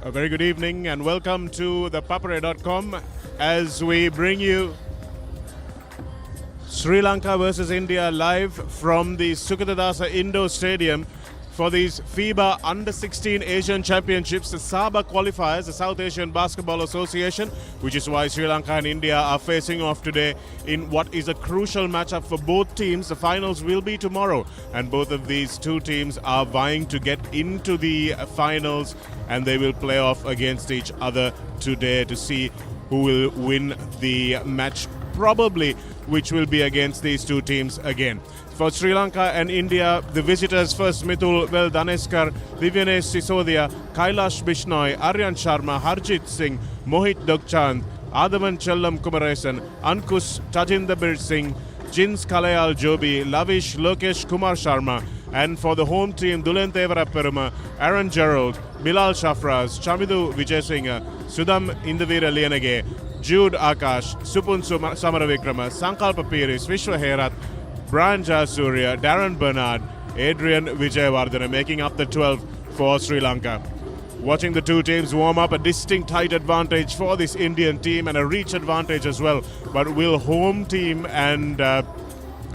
A very good evening and welcome to the Papare.com as we bring you Sri Lanka versus India live from the Sugathadasa Indoor Stadium for these FIBA U16 Asian Championships, the SABA Qualifiers, the South Asian Basketball Association, which is why Sri Lanka and India are facing off today in what is a crucial matchup for both teams. The finals will be tomorrow, and both of these two teams are vying to get into the finals, and they will play off against each other today to see who will win the match, probably which will be against these two teams again. For Sri Lanka and India, the visitors first: Mithul Daneskar, Divyanesh Sisodia, Kailash Bishnoi, Aryan Sharma, Harjit Singh, Mohit Dogchand, Adavan Chellam Kumaresan, Ankush Tajindabir Singh, Jins Kalayal Jobi, Lavish Lokesh Kumar Sharma. And for the home team, Dulentevara Peruma, Aaron Gerald, Bilal Shafraz, Chamidu Vijaysinha, Sudham Indavira Lianage, Jude Akash, Supun Samaravikrama, Sankalpa Piris, Vishwa Herat, Brian Jasuria, Darren Bernard, Adrian Vijayawardena, making up the 12 for Sri Lanka. Watching the two teams warm up, a distinct height advantage for this Indian team and a reach advantage as well. But will home team and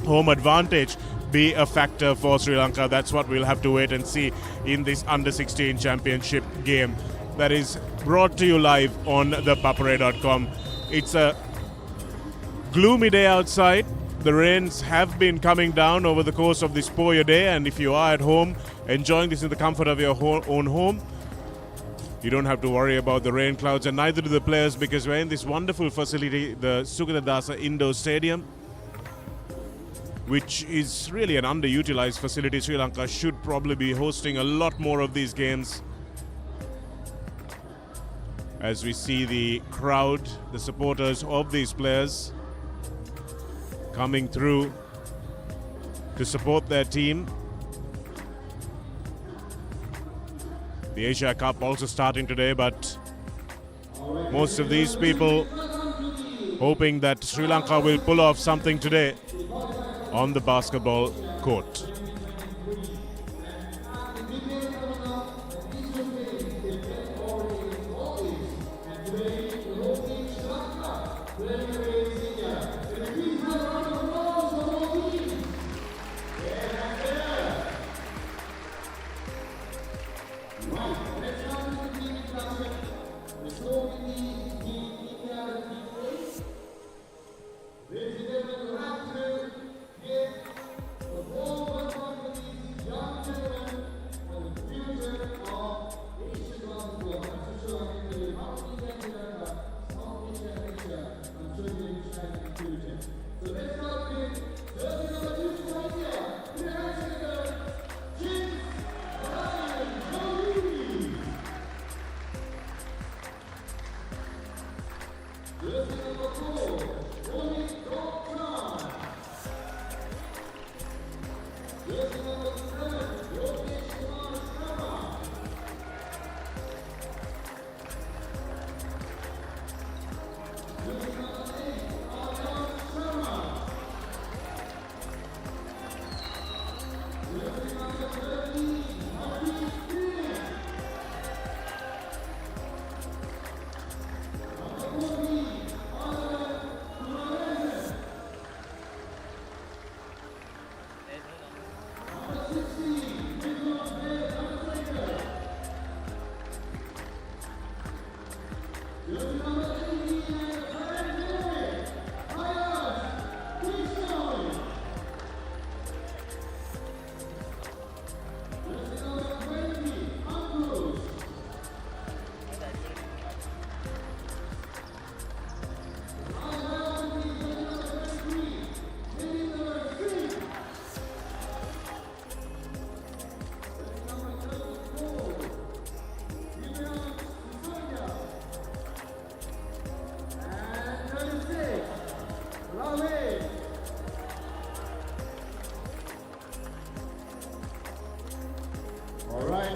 home advantage be a factor for Sri Lanka? That's what we'll have to wait and see in this Under-16 Championship game that is brought to you live on the Papare.com. It's a gloomy day outside. The rains have been coming down over the course of this poor day, and if you are at home enjoying this in the comfort of your own home, you don't have to worry about the rain clouds, and neither do the players, because we're in this wonderful facility, the Sugathadasa Indoor Stadium, which is really an underutilized facility. Sri Lanka should probably be hosting a lot more of these games. As we see the crowd, the supporters of these players coming through to support their team. The Asia Cup also starting today, but most of these people hoping that Sri Lanka will pull off something today on the basketball court.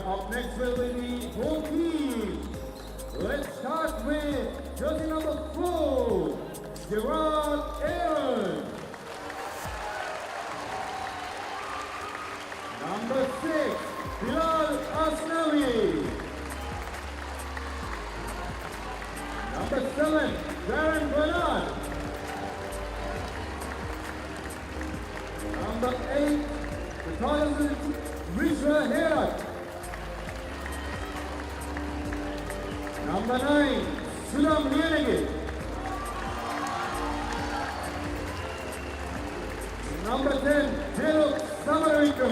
Up next will be the home team. Let's start with jersey number 4, Gerard Aaron. Number 6, Bilal Asnawi. Number 7, Darren Bernard. Number 8, the Carlson Rishra Herat. Number 9, Sulam Yenegi. Number 10, Dialog Viu.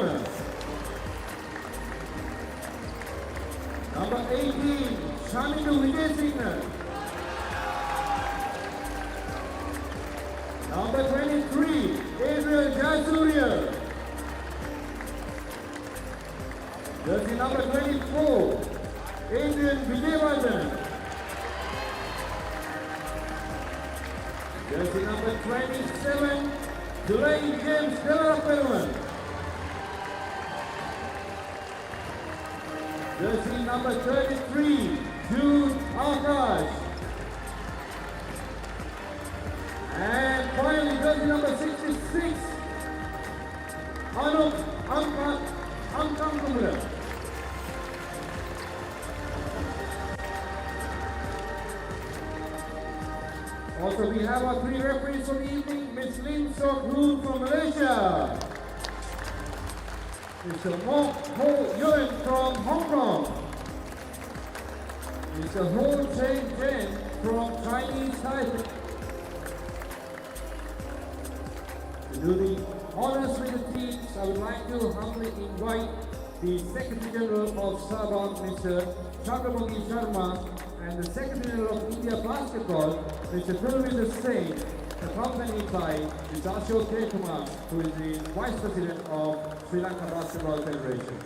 Number 18, Shamidu Vijay. Number 23, Adriel Jayasuriya. Jersey number 24, Adrian Vijayvardhan. Jersey number 27, Julian James Delarapelman. Jersey number 33, Jude Akash. And finally, jersey number 66, Anup Amkamkumula. Also, we have our 3 referees for the evening, Ms. Lim Sok Hoon from Malaysia, Mr. Mok Ho Yuen from Hong Kong, Mr. Ho Chen Jen from Chinese Taipei. To do the honors with the teams, I would like to humbly invite the Secretary General of SABA, Mr. Chandramouli Sharma, and the Secretary General of India Basketball, Mr. Gurvinder Singh, accompanied by Mr. Ashok K. Kumar, who is the Vice President of Sri Lanka Basketball Federation.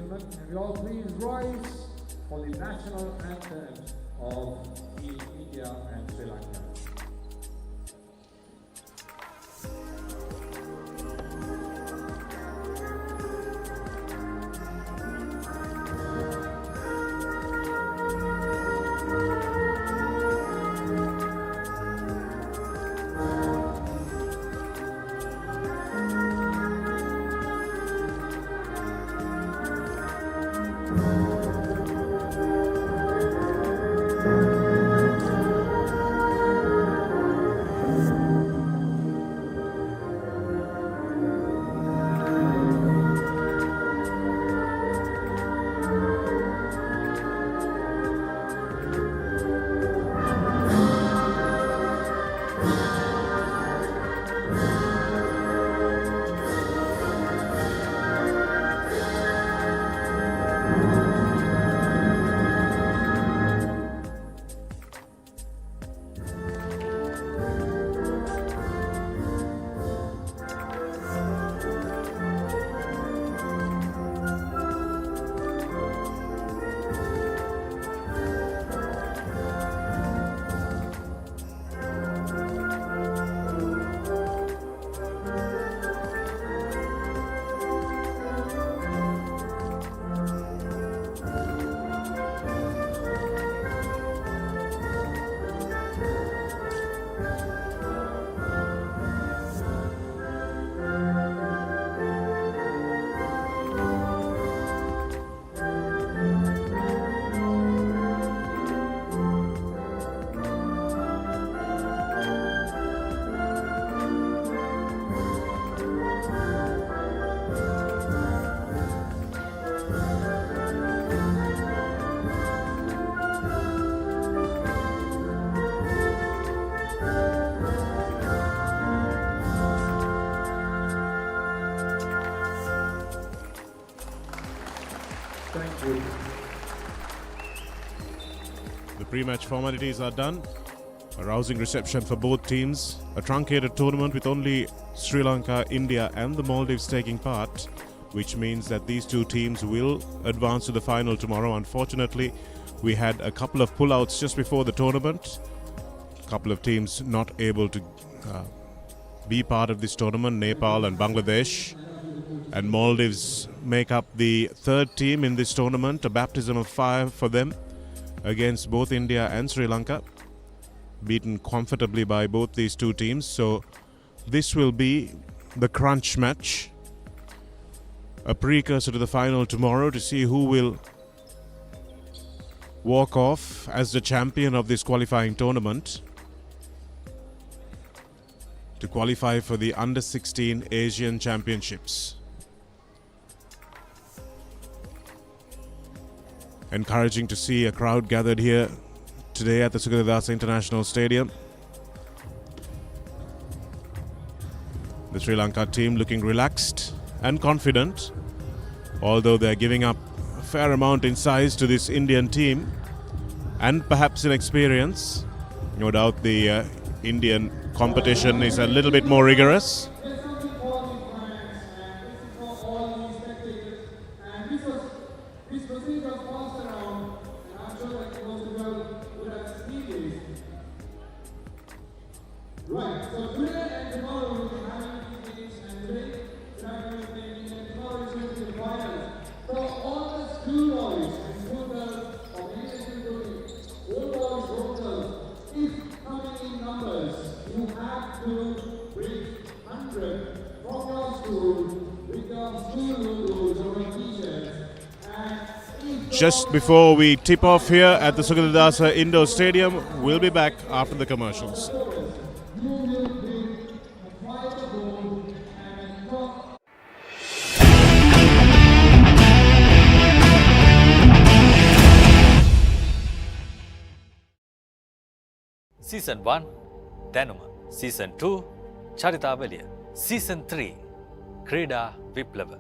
Can we all please rise for the national anthem of India and Sri Lanka. The pre-match formalities are done. A rousing reception for both teams. A truncated tournament with only Sri Lanka, India and the Maldives taking part, which means that these two teams will advance to the final tomorrow. Unfortunately, we had a couple of pullouts just before the tournament. A couple of teams not able to be part of this tournament, Nepal and Bangladesh. And Maldives make up the third team in this tournament, a baptism of fire for them against both India and Sri Lanka. Beaten comfortably by both these two teams. So this will be the crunch match, a precursor to the final tomorrow, to see who will walk off as the champion of this qualifying tournament to qualify for the Under-16 Asian Championships. Encouraging to see a crowd gathered here today at the Sugathadasa International Stadium. The Sri Lanka team looking relaxed and confident, although they're giving up a fair amount in size to this Indian team and perhaps in experience. No doubt the Indian competition is a little bit more rigorous. Just before we tip off here at the Sugathadasa Indoor Stadium, we'll be back after the commercials. Season 1 Danuma, Season 2 Charitavaliya, Season 3 Krida Viplava.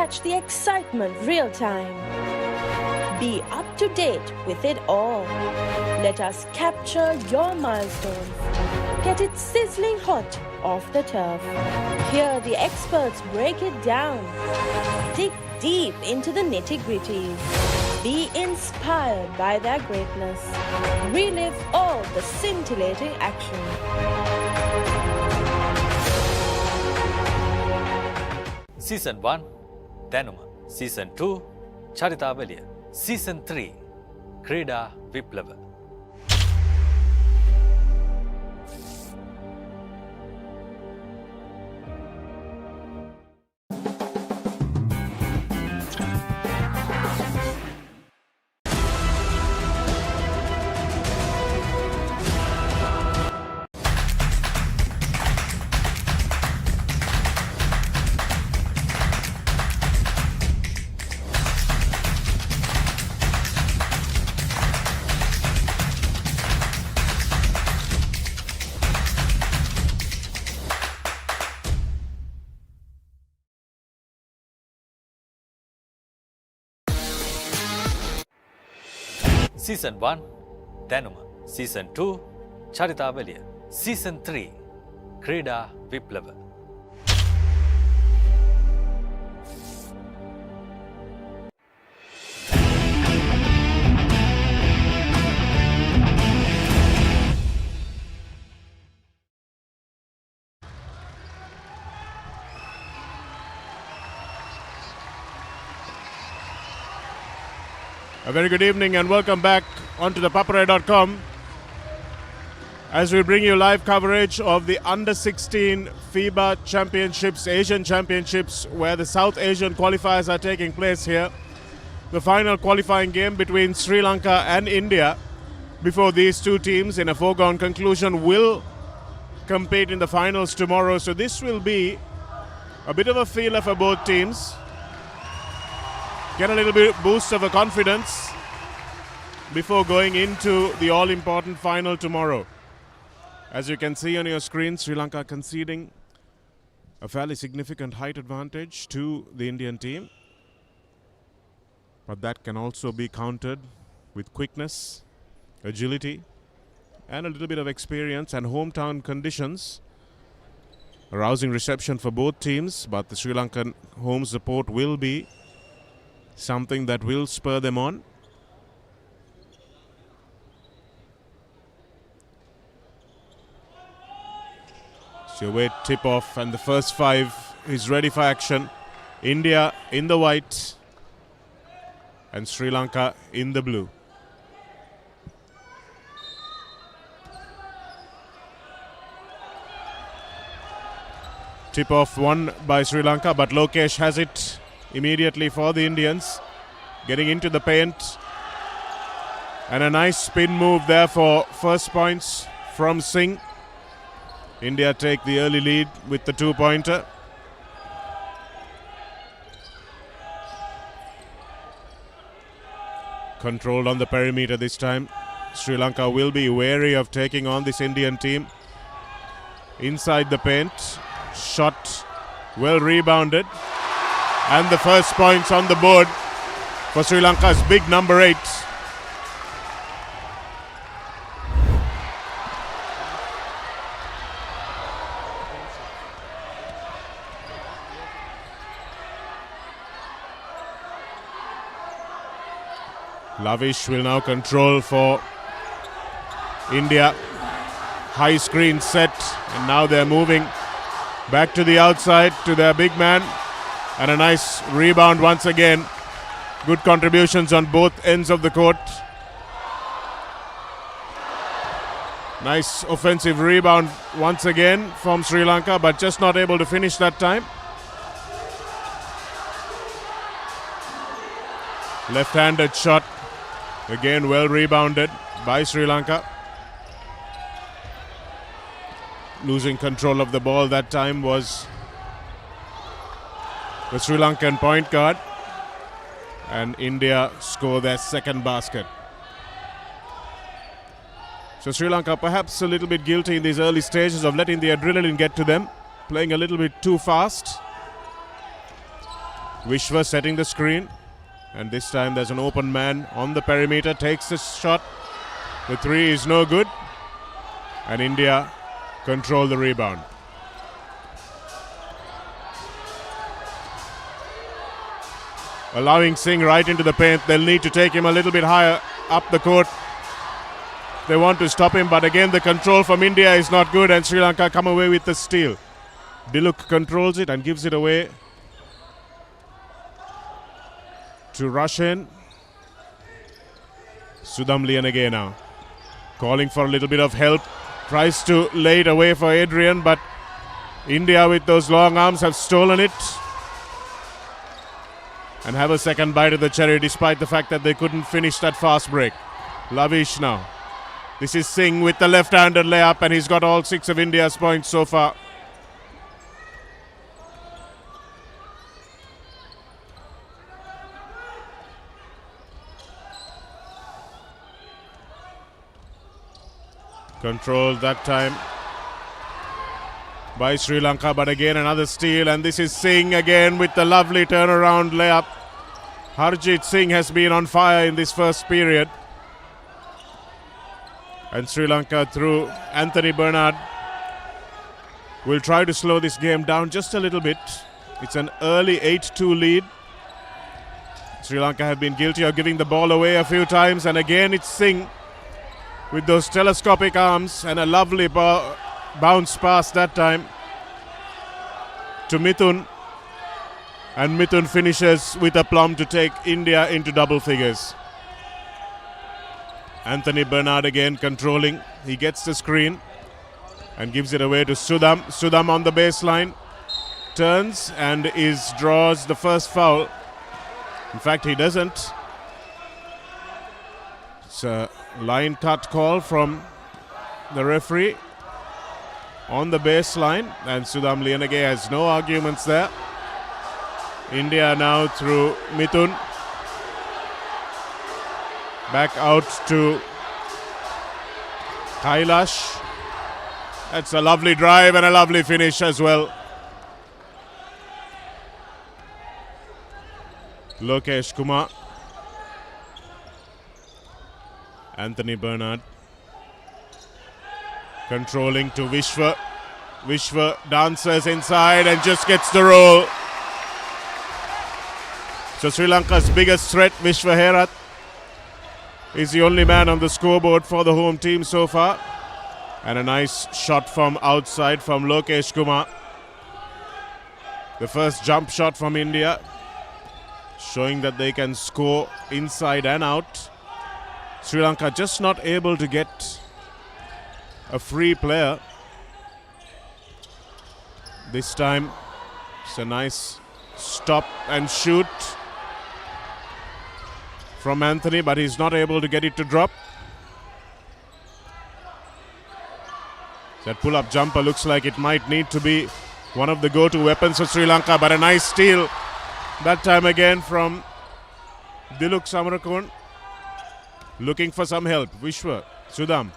Catch the excitement real time. Be up to date with it all. Let us capture your milestones. Get it sizzling hot off the turf. Hear the experts break it down. Dig deep into the nitty-gritties. Be inspired by their greatness. Relive all the scintillating action. Season 1 Danuma, Season 2 Charitavaliya, Season 3 Krida Viplava. Season 1 Danuma, Season 2 Charitavaliya, Season 3 Krida Viplava. A very good evening and welcome back onto the Papare.com as we bring you live coverage of the Under-16 FIBA Championships, Asian Championships, where the South Asian qualifiers are taking place here. The final qualifying game between Sri Lanka and India before these two teams in a foregone conclusion will compete in the finals tomorrow. So this will be a bit of a feeler for both teams. Get a little bit boost of a confidence before going into the all-important final tomorrow. As you can see on your screen, Sri Lanka conceding a fairly significant height advantage to the Indian team. But that can also be countered with quickness, agility, and a little bit of experience and hometown conditions. A rousing reception for both teams, but the Sri Lankan home support will be something that will spur them on. So away tip-off and the first five is ready for action. India in the white and Sri Lanka in the blue. Tip-off won by Sri Lanka, but Lokesh has it immediately for the Indians, getting into the paint, and a nice spin move there for first points from Singh. India take the early lead with the two-pointer. Controlled on the perimeter this time. Sri Lanka will be wary of taking on this Indian team. Inside the paint, shot well rebounded. And the first points on the board for Sri Lanka's big number 8. Lavish will now control for India. High screen set, and now they're moving back to the outside to their big man. And a nice rebound once again. Good contributions on both ends of the court. Nice offensive rebound once again from Sri Lanka, but just not able to finish that time. Left-handed shot. Again well rebounded by Sri Lanka. Losing control of the ball that time was the Sri Lankan point guard, and India score their second basket. So Sri Lanka perhaps a little bit guilty in these early stages of letting the adrenaline get to them, playing a little bit too fast. Vishwa setting the screen, and this time there's an open man on the perimeter, takes the shot. The three is no good, and India control the rebound. Allowing Singh right into the paint. They'll need to take him a little bit higher up the court. They want to stop him, but again the control from India is not good, and Sri Lanka come away with the steal. Diluk controls it and gives it away to Rushen. Sudham Lianage now calling for a little bit of help. Tries to lay it away for Adrian, but India with those long arms have stolen it and have a second bite of the cherry despite the fact that they couldn't finish that fast break. Lavish now. This is Singh with the left-handed layup, and he's got all 6 of India's points so far. Controlled that time by Sri Lanka, but again another steal, and this is Singh again with the lovely turnaround layup. Harjit Singh has been on fire in this first period. And Sri Lanka through Anthony Bernard will try to slow this game down just a little bit. It's an early 8-2 lead. Sri Lanka have been guilty of giving the ball away a few times, and again it's Singh with those telescopic arms and a lovely bounce pass that time to Mithun. And Mithun finishes with aplomb to take India into double figures. Anthony Bernard again controlling. He gets the screen and gives it away to Sudham. Sudham on the baseline. Turns and draws the first foul. In fact, he doesn't. It's a line cut call from the referee on the baseline. And Sudham Liyanage has no arguments there. India now through Mithun. Back out to Kailash. That's a lovely drive and a lovely finish as well. Lokesh Kumar. Anthony Bernard. Controlling to Vishwa. Vishwa dances inside and just gets the roll. So Sri Lanka's biggest threat, Vishwa Herath, is the only man on the scoreboard for the home team so far. And a nice shot from outside from Lokesh Kumar. The first jump shot from India, showing that they can score inside and out. Sri Lanka just not able to get a free player. This time it's a nice stop and shoot from Anthony, but he's not able to get it to drop. That pull-up jumper looks like it might need to be one of the go-to weapons of Sri Lanka, but a nice steal that time again from Diluk Samarakon. Looking for some help. Vishwa, Sudham.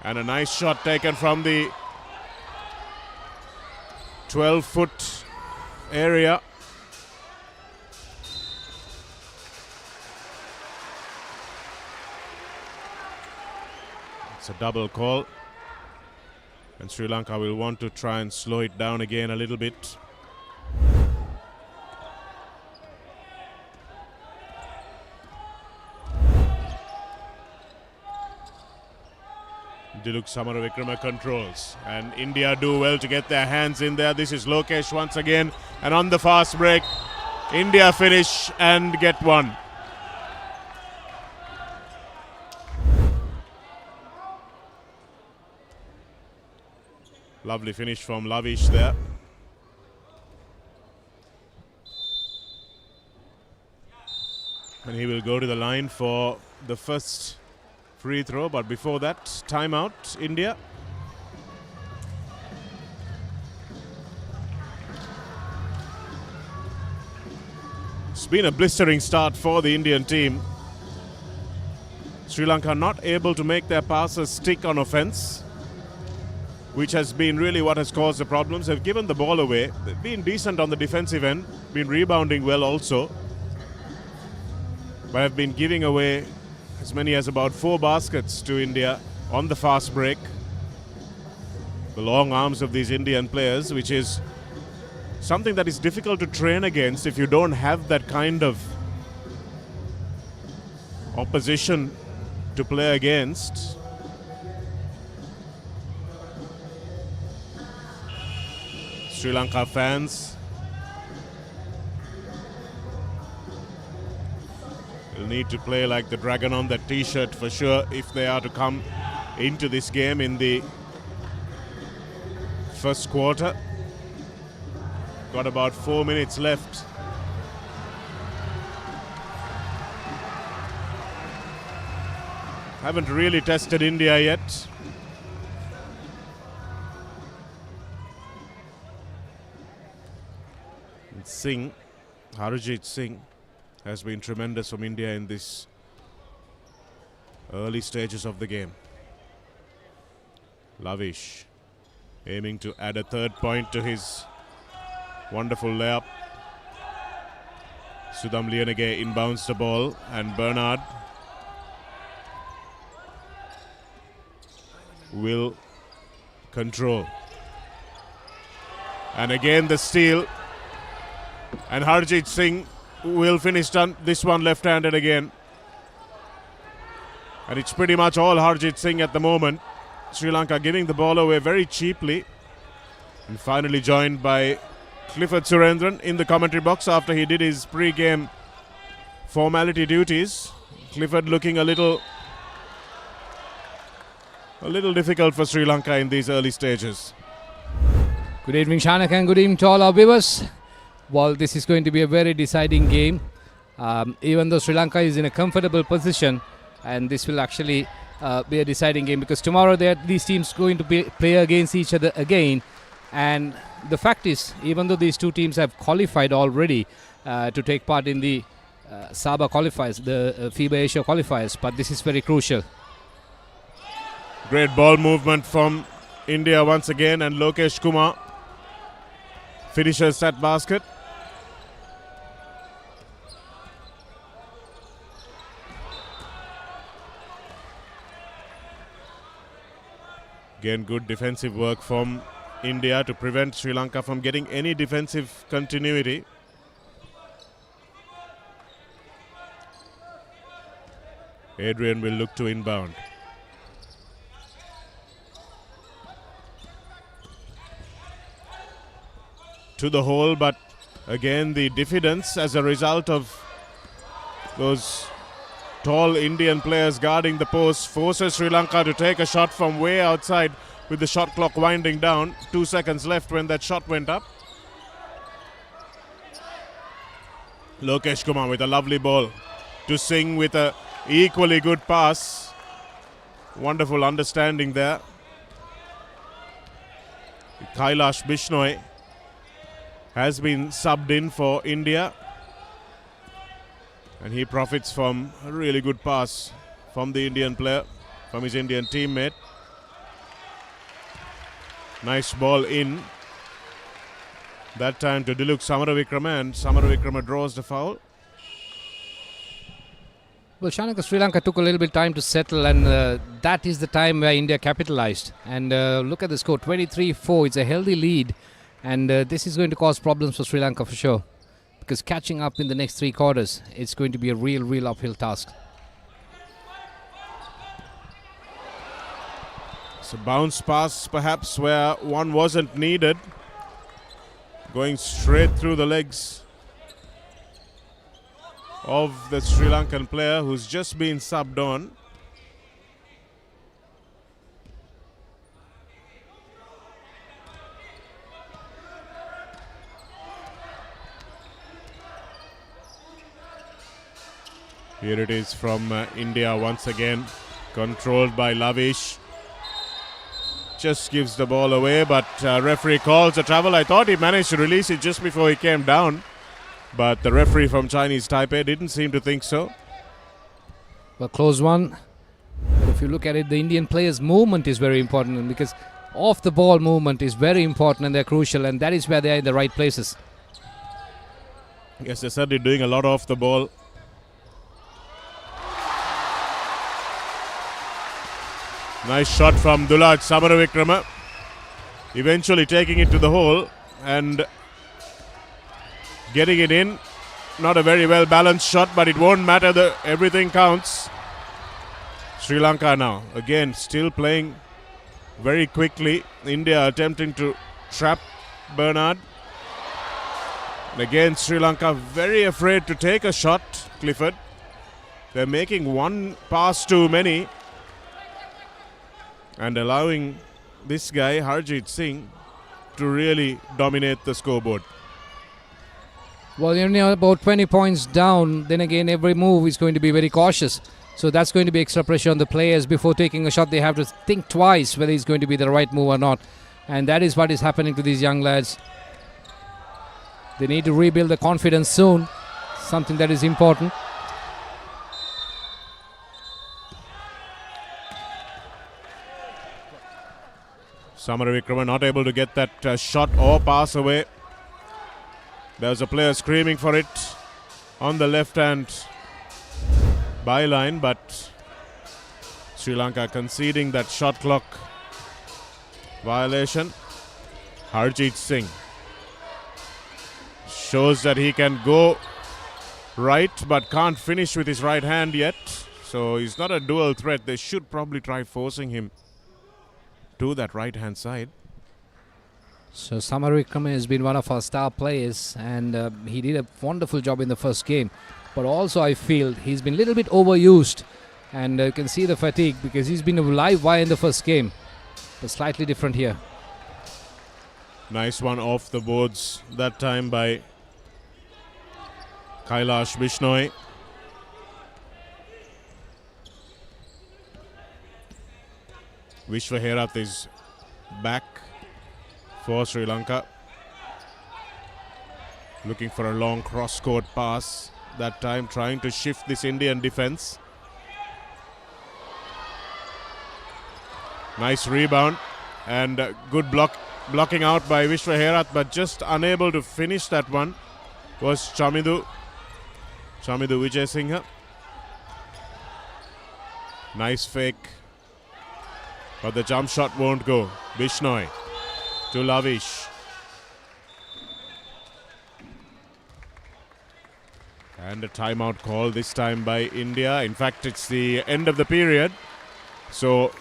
And a nice shot taken from the 12-foot area. It's a double call. And Sri Lanka will want to try and slow it down again a little bit. Diluk Samaravikrama controls. And India do well to get their hands in there. This is Lokesh once again. And on the fast break, India finish and get one. Lovely finish from Lavish there. And he will go to the line for the first free throw, but before that, timeout, India. It's been a blistering start for the Indian team. Sri Lanka not able to make their passes stick on offense, which has been really what has caused the problems. They've given the ball away. They've been decent on the defensive end, been rebounding well also, but have been giving away as many as about 4 baskets to India on the fast break. The long arms of these Indian players, which is something that is difficult to train against if you don't have that kind of opposition to play against. Sri Lanka fans will need to play like the dragon on that t-shirt for sure if they are to come into this game in the first quarter. Got about 4 minutes left. Haven't really tested India yet. Singh, Harjit Singh, has been tremendous from India in this early stages of the game. Lavish aiming to add a third point to his wonderful layup. Sudham Liyanage inbounds the ball, and Bernard will control. And again the steal. And Harjit Singh will finish this one left-handed again. And it's pretty much all Harjit Singh at the moment. Sri Lanka giving the ball away very cheaply. And finally joined by Clifford Surendran in the commentary box after he did his pre-game formality duties. Clifford looking a little difficult for Sri Lanka in these early stages. Good evening, Shanak, and good evening to all our viewers. Well, this is going to be a very deciding game. Even though Sri Lanka is in a comfortable position, and this will actually be a deciding game because tomorrow these teams going to play against each other again. And the fact is, even though these two teams have qualified already to take part in the SABA Qualifiers, the FIBA Asia Qualifiers, but this is very crucial. Great ball movement from India once again, and Lokesh Kumar finishes that basket. Again, good defensive work from India to prevent Sri Lanka from getting any defensive continuity. Adrian will look to inbound. To the hole, but again the diffidence as a result of those tall Indian players guarding the post forces Sri Lanka to take a shot from way outside with the shot clock winding down. 2 seconds left when that shot went up. Lokesh Kumar with a lovely ball to Singh with a equally good pass. Wonderful understanding there. Kailash Bishnoi has been subbed in for India, and he profits from a really good pass from the Indian player, from his Indian teammate. Nice ball in. That time to Diluk Samaravikrama, and Samaravikrama draws the foul. Well, Shanaka, Sri Lanka took a little bit of time to settle, and that is the time where India capitalized. And look at the score, 23-4. It's a healthy lead. And this is going to cause problems for Sri Lanka for sure. Because catching up in the next 3 quarters, it's going to be a real uphill task. It's a bounce pass perhaps where one wasn't needed. Going straight through the legs of the Sri Lankan player who's just been subbed on. Here it is from India once again, controlled by Lavish. Just gives the ball away, but referee calls a travel. I thought he managed to release it just before he came down, but the referee from Chinese Taipei didn't seem to think so. A close one. But if you look at it, the Indian players' movement is very important, because off the ball movement is very important and they're crucial, and that is where they're in the right places. Yes, they're certainly doing a lot off the ball. Nice shot from Dulaj Samaravikrama. Eventually taking it to the hole and getting it in. Not a very well balanced shot, but it won't matter. Everything counts. Sri Lanka now again still playing very quickly. India attempting to trap Bernard. And again Sri Lanka very afraid to take a shot, Clifford. They're making one pass too many and allowing this guy Harjit Singh to really dominate the scoreboard. Well, you're now about 20 points down. Then again, every move is going to be very cautious. So that's going to be extra pressure on the players. Before taking a shot, they have to think twice whether it's going to be the right move or not. And that is what is happening to these young lads. They need to rebuild the confidence soon. Something that is important. Samaravikrama not able to get that shot or pass away. There's a player screaming for it on the left hand byline, but Sri Lanka conceding that shot clock violation. Harjeet Singh shows that he can go right but can't finish with his right hand yet. So he's not a dual threat. They should probably try forcing him to that right hand side. So Samar Wickrama has been one of our star players, and he did a wonderful job in the first game. But also I feel he's been a little bit overused, and you can see the fatigue because he's been a live wire in the first game. But slightly different here. Nice one off the boards that time by Kailash Bishnoi. Vishwa Herath is back for Sri Lanka. Looking for a long cross-court pass that time, trying to shift this Indian defense. Nice rebound and good blocking out by Vishwa Herath, but just unable to finish that one was Chamidu Vijay Singha. Nice fake, but the jump shot won't go. Bishnoi to Lavish. And a timeout call this time by India. In fact, it's the end of the period. So,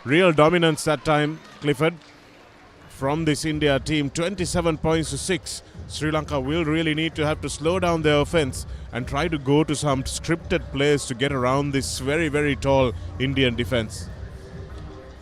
real dominance that time, Clifford, from this India team. 27 points to 6. Sri Lanka will really need to have to slow down their offense and try to go to some scripted plays to get around this very, very tall Indian defense.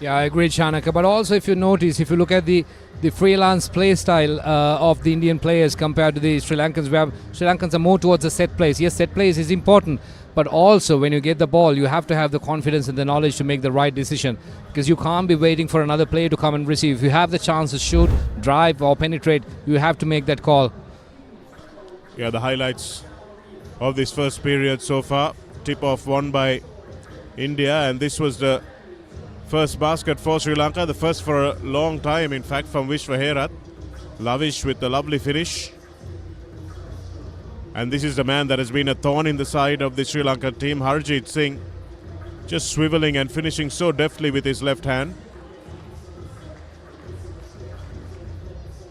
Yeah, I agree, Chanaka. But also, if you notice, if you look at the freelance play style of the Indian players compared to the Sri Lankans, where Sri Lankans are more towards the set plays. Yes, set plays is important, but also when you get the ball, you have to have the confidence and the knowledge to make the right decision, because you can't be waiting for another player to come and receive. If you have the chance to shoot, drive or penetrate, you have to make that call. Yeah, the highlights of this first period so far. Tip-off won by India, and this was the first basket for Sri Lanka, the first for a long time, in fact, from Vishwa Herath. Lavish with the lovely finish. And this is the man that has been a thorn in the side of the Sri Lanka team, Harjeet Singh. Just swiveling and finishing so deftly with his left hand.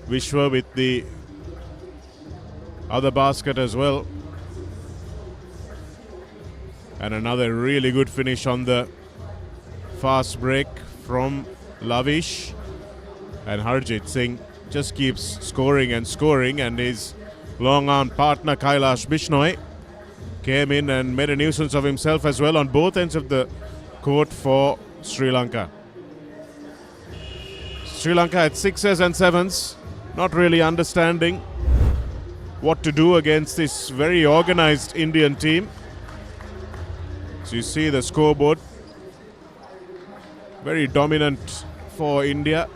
Vishwa with the other basket as well. And another really good finish on the fast break from Lavish. And Harjeet Singh just keeps scoring and scoring, and his long-arm partner Kailash Bishnoi came in and made a nuisance of himself as well on both ends of the court for Sri Lanka. Sri Lanka at 6s and 7s, not really understanding what to do against this very organized Indian team. So you see the scoreboard, very dominant for India.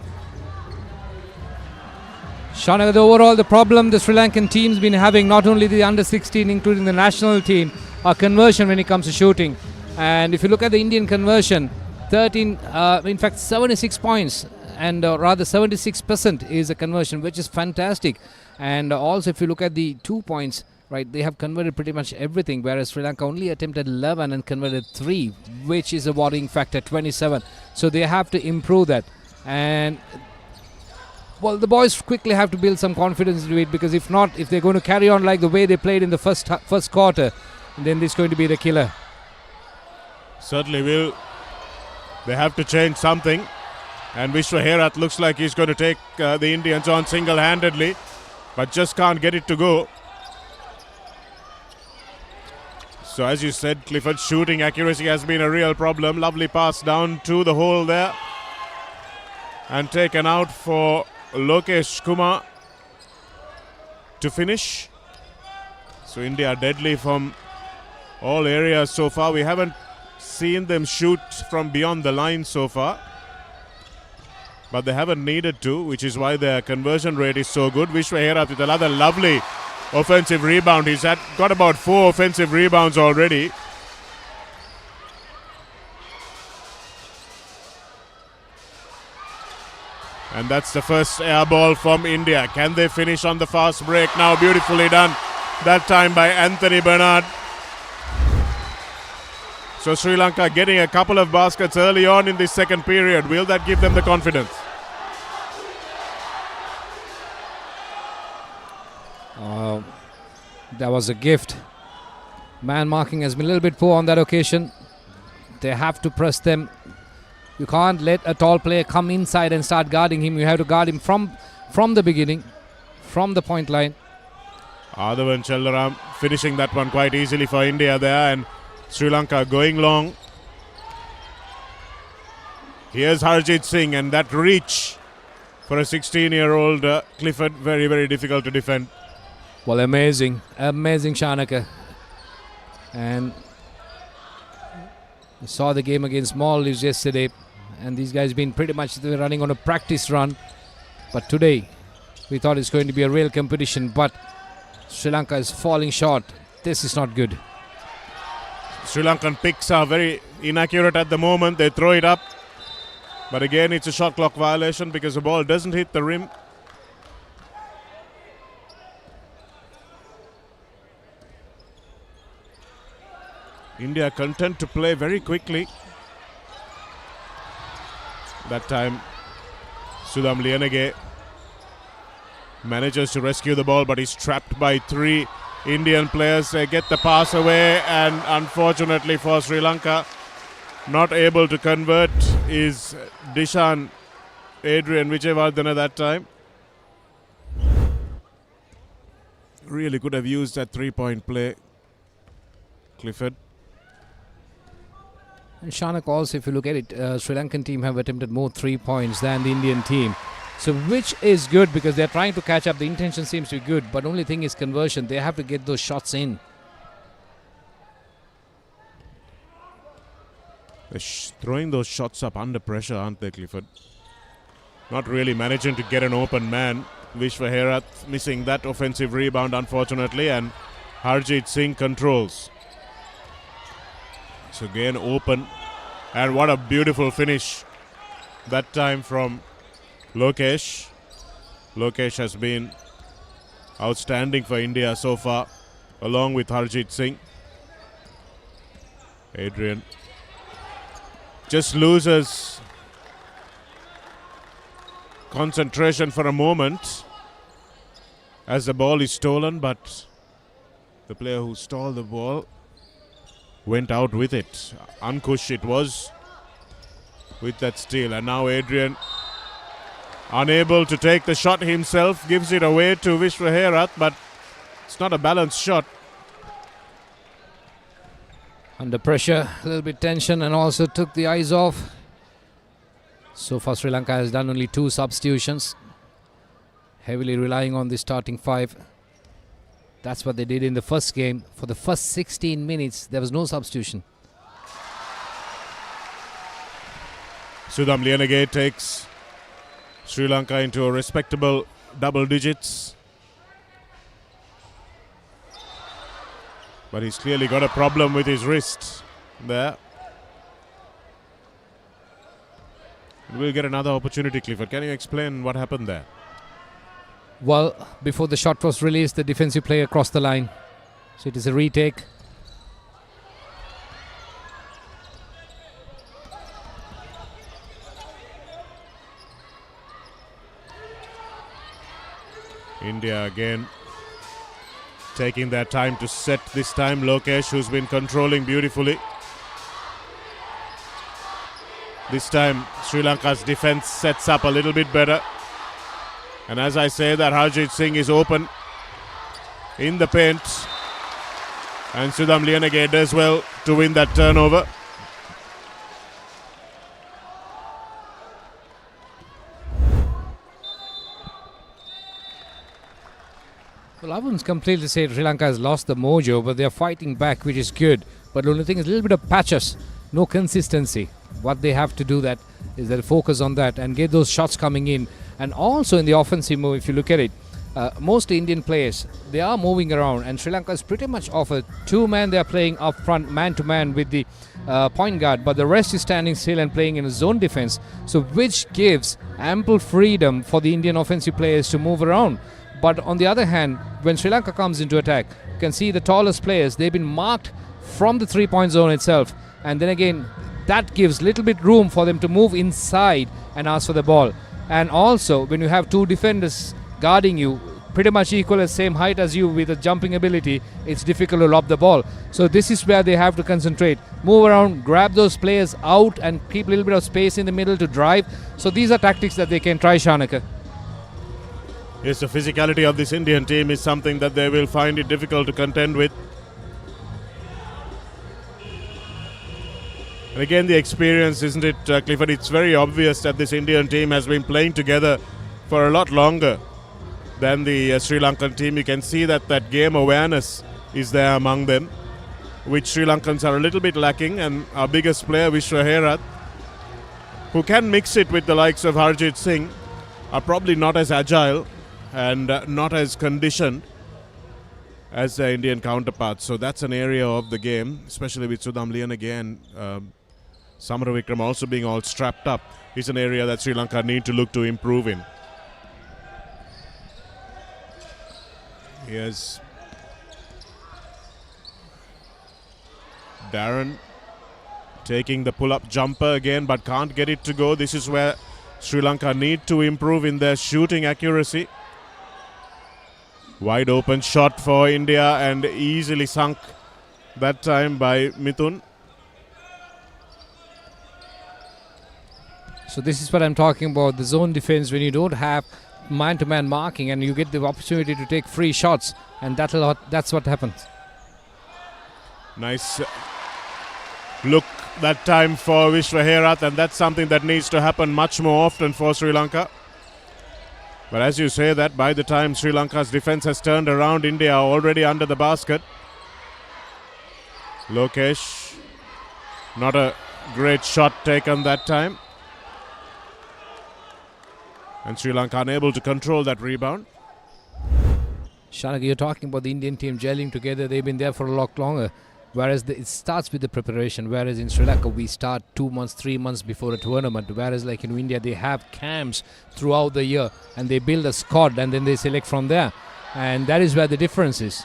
Shana, the problem the Sri Lankan team's been having, not only the under-16, including the national team, are conversion when it comes to shooting. And if you look at the Indian conversion, 76 points, and rather 76% is a conversion, which is fantastic. And also if you look at the 2 points, right, they have converted pretty much everything, whereas Sri Lanka only attempted 11 and converted 3, which is a worrying factor, 27. So they have to improve that. And well, the boys quickly have to build some confidence into it, because if not, if they're going to carry on like the way they played in the first quarter, then this is going to be the killer. Certainly will. They have to change something. And Vishwa Herath looks like he's going to take the Indians on single-handedly, but just can't get it to go. So as you said, Clifford, shooting accuracy has been a real problem. Lovely pass down to the hole there. And taken out for Lokesh Kumar to finish. So India deadly from all areas so far. We haven't seen them shoot from beyond the line so far, but they haven't needed to, which is why their conversion rate is so good. Vishwa Herath with another lovely offensive rebound. He's got about 4 offensive rebounds already. And that's the first air ball from India. Can they finish on the fast break now? Beautifully done. That time by Anthony Bernard. So Sri Lanka getting a couple of baskets early on in this second period. Will that give them the confidence? That was a gift. Man marking has been a little bit poor on that occasion. They have to press them. You can't let a tall player come inside and start guarding him. You have to guard him from the beginning, from the point line. Adhavan Chellaram finishing that one quite easily for India there, and Sri Lanka going long. Here's Harjit Singh, and that reach for a 16-year-old Clifford, very, very difficult to defend. Well, amazing Shanaka. And we saw the game against Maldives yesterday, and these guys been pretty much running on a practice run. But today, we thought it's going to be a real competition, but Sri Lanka is falling short. This is not good. Sri Lankan picks are very inaccurate at the moment. They throw it up. But again, it's a shot clock violation because the ball doesn't hit the rim. India content to play very quickly. That time, Sudham Liyanage manages to rescue the ball, but he's trapped by three Indian players. They get the pass away, and unfortunately for Sri Lanka, not able to convert is Dishan Adrian Vijayawardena that time. Really could have used that three-point play, Clifford. And Shanak also, if you look at it, Sri Lankan team have attempted more 3 points than the Indian team. So which is good because they're trying to catch up. The intention seems to be good, but only thing is conversion. They have to get those shots in. They're throwing those shots up under pressure, aren't they, Clifford? Not really managing to get an open man. Vishwa Herath missing that offensive rebound, unfortunately, and Harjit Singh controls. So again open, and what a beautiful finish that time from Lokesh. Lokesh has been outstanding for India so far, along with Harjit Singh. Adrian just loses concentration for a moment as the ball is stolen, but the player who stole the ball went out with it. Ankush it was with that steal, and now Adrian unable to take the shot himself, gives it away to Vishwa Herath, but it's not a balanced shot. Under pressure, a little bit tension, and also took the eyes off. So far Sri Lanka has done only 2 substitutions, heavily relying on the starting 5. That's what they did in the first game. For the first 16 minutes, there was no substitution. Sudham Liyanage takes Sri Lanka into a respectable double digits. But he's clearly got a problem with his wrist there. We'll get another opportunity, Clifford. Can you explain what happened there? Well, before the shot was released, the defensive player crossed the line. So it is a retake. India again taking their time to set this time. Lokesh, who's been controlling beautifully. This time Sri Lanka's defense sets up a little bit better. And as I say that, Harjit Singh is open in the paint. And Sudham Liyanage does well to win that turnover. Well, I wouldn't completely say Sri Lanka has lost the mojo, but they are fighting back, which is good. But the only thing is a little bit of patches, no consistency. What they have to do that is that focus on that and get those shots coming in. And also in the offensive move, if you look at it, most Indian players, they are moving around, and Sri Lanka is pretty much off a 2-man. They are playing up front, man-to-man with the point guard, but the rest is standing still and playing in a zone defense, so which gives ample freedom for the Indian offensive players to move around. But on the other hand, when Sri Lanka comes into attack, you can see the tallest players, they've been marked from the 3-point zone itself, and then again, that gives little bit room for them to move inside and ask for the ball. And also, when you have 2 defenders guarding you, pretty much equal as same height as you with a jumping ability, it's difficult to lob the ball. So this is where they have to concentrate. Move around, grab those players out and keep a little bit of space in the middle to drive. So these are tactics that they can try, Shanaka. Yes, the physicality of this Indian team is something that they will find it difficult to contend with. And again, the experience, isn't it, Clifford? It's very obvious that this Indian team has been playing together for a lot longer than the Sri Lankan team. You can see that game awareness is there among them, which Sri Lankans are a little bit lacking. And our biggest player, Vishwa Herath, who can mix it with the likes of Harjit Singh, are probably not as agile and not as conditioned as their Indian counterparts. So that's an area of the game, especially with Sudham Liyanage and Samaravikram also being all strapped up, is an area that Sri Lanka need to look to improve in. Here's Darren taking the pull-up jumper again, but can't get it to go. This is where Sri Lanka need to improve in their shooting accuracy. Wide open shot for India and easily sunk that time by Mithun. So this is what I'm talking about, the zone defense, when you don't have man-to-man marking and you get the opportunity to take free shots, and that's what happens. Nice look that time for Vishwa Herath, and that's something that needs to happen much more often for Sri Lanka. But as you say that, by the time Sri Lanka's defense has turned around, India are already under the basket. Lokesh, not a great shot taken that time. And Sri Lanka unable to control that rebound. Shanaka, you're talking about the Indian team gelling together. They've been there for a lot longer. Whereas it starts with the preparation. Whereas in Sri Lanka, we start 2 months, 3 months before a tournament. Whereas like in India, they have camps throughout the year. And they build a squad and then they select from there. And that is where the difference is.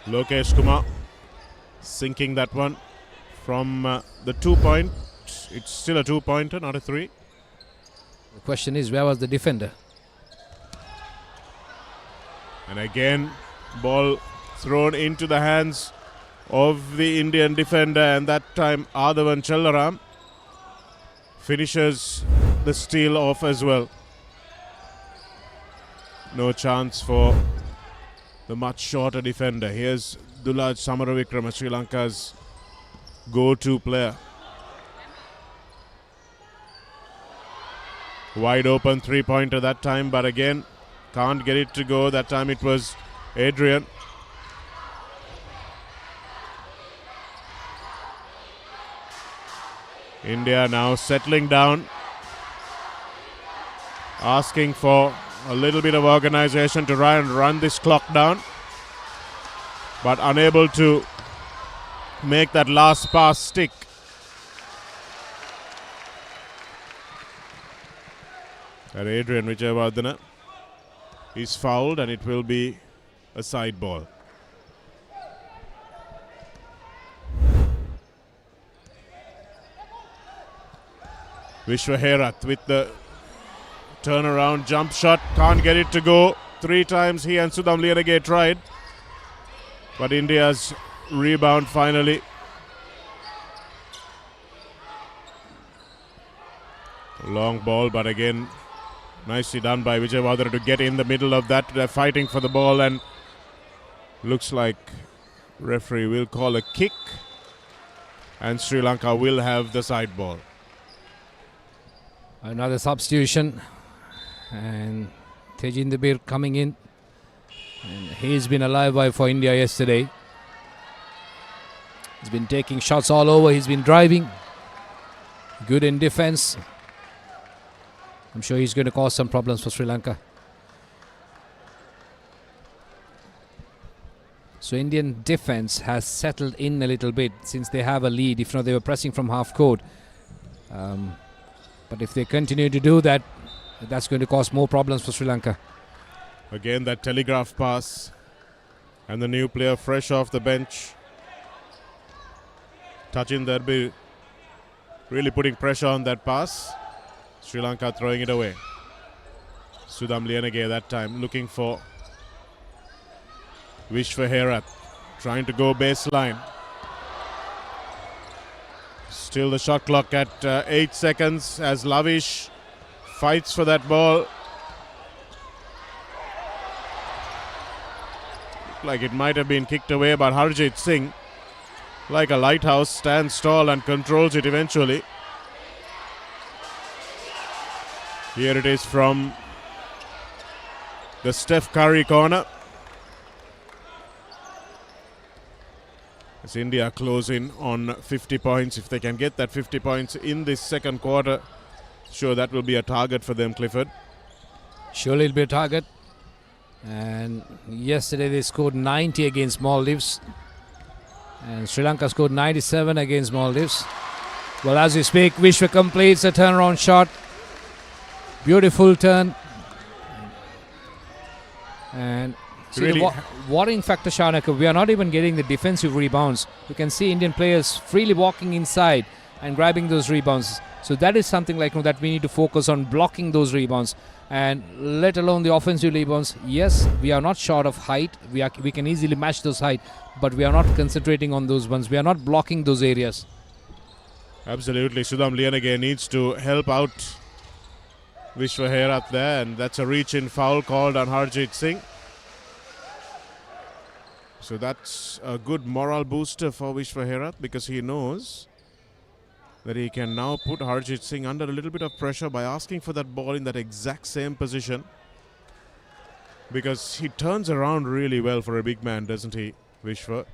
Lokesh Kumar sinking that one from the 2-point. It's still a 2-pointer, not a 3. The question is, where was the defender? And again, ball thrown into the hands of the Indian defender, and that time Adhavan Chellaram finishes the steal off as well. No chance for the much shorter defender. Here's Dulaj Samaravikrama, Sri Lanka's go-to player. Wide open 3-pointer that time, but again can't get it to go. That time it was Adrian. India now settling down, asking for a little bit of organization to try and run this clock down, but unable to make that last pass stick. And Adrian Vijayawardena is fouled, and it will be a side ball. Vishwa Herath with the turnaround jump shot, can't get it to go. 3 times he and Sudham Liyanage tried, but India's rebound finally. Long ball, but again nicely done by Vijayawardena to get in the middle of that. They're fighting for the ball, and looks like referee will call a kick, and Sri Lanka will have the side ball. Another substitution, and Tejinder Bir coming in, and he's been a live wire for India yesterday. He's been taking shots all over, he's been driving, good in defense. I'm sure he's going to cause some problems for Sri Lanka. So Indian defense has settled in a little bit since they have a lead. If not, they were pressing from half court. But if they continue to do that, that's going to cause more problems for Sri Lanka. Again, that telegraph pass, and the new player fresh off the bench, Tejinder Bir, really putting pressure on that pass. Sri Lanka throwing it away. Sudam Lienage that time looking for Vishwa Herath, trying to go baseline. Still the shot clock at 8 seconds as Lavish fights for that ball. Looked like it might have been kicked away, but Harjit Singh, like a lighthouse, stands tall and controls it eventually. Here it is from the Steph Curry corner. As India close in on 50 points. If they can get that 50 points in this second quarter, sure, that will be a target for them, Clifford. Surely it'll be a target. And yesterday they scored 90 against Maldives. And Sri Lanka scored 97 against Maldives. Well, as we speak, Vishwa completes a turnaround shot. Beautiful turn. And see Really the worrying factor, Shanaka, we are not even getting the defensive rebounds. You can see Indian players freely walking inside and grabbing those rebounds. So that is something like that we need to focus on, blocking those rebounds, and let alone the offensive rebounds. Yes, we are not short of height. We can easily match those height, but we are not concentrating on those ones. We are not blocking those areas. Absolutely. Sudam Lienage needs to help out Vishwa Herath there, and that's a reach-in foul called on Harjit Singh. So that's a good moral booster for Vishwa Herath, because he knows that he can now put Harjit Singh under a little bit of pressure by asking for that ball in that exact same position, because he turns around really well for a big man, doesn't he, Vishwa?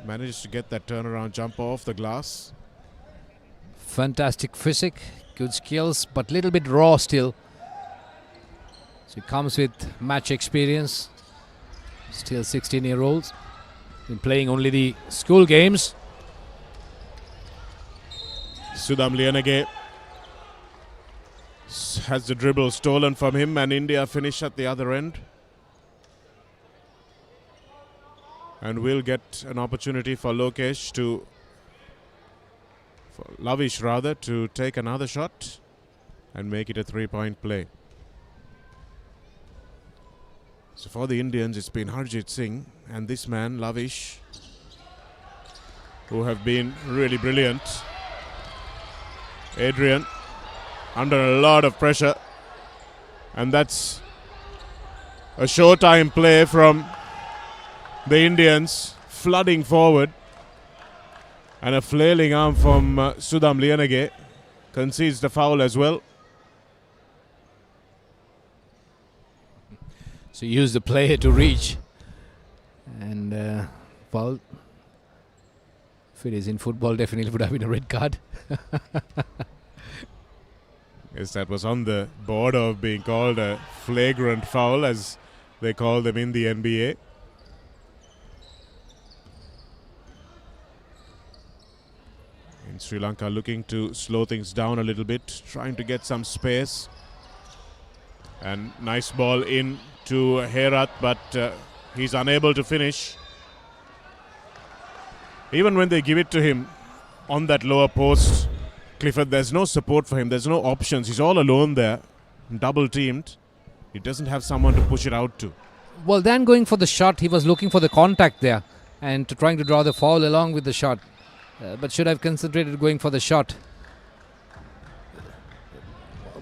Manages to get that turnaround jumper off the glass. Fantastic physique, good skills, but little bit raw still. So he comes with match experience. Still 16-year-olds. Been playing only the school games. Sudam Lienage has the dribble stolen from him, and India finish at the other end. And we'll get an opportunity for Lokesh to, for Lavish rather, to take another shot and make it a 3-point play. So for the Indians, it's been Harjit Singh and this man, Lavish, who have been really brilliant. Adrian under a lot of pressure, and that's a showtime play from the Indians, flooding forward, and a flailing arm from Sudam Lienage concedes the foul as well. So use the player to reach. And well, if it is in football, definitely would have been a red card. Yes, that was on the border of being called a flagrant foul, as they call them in the NBA. In Sri Lanka looking to slow things down a little bit, trying to get some space. And nice ball in to Herath, but he's unable to finish. Even when they give it to him on that lower post, Clifford, there's no support for him. There's no options. He's all alone there, double teamed. He doesn't have someone to push it out to. Well, then going for the shot, he was looking for the contact there and trying to draw the foul along with the shot. But should have concentrated going for the shot.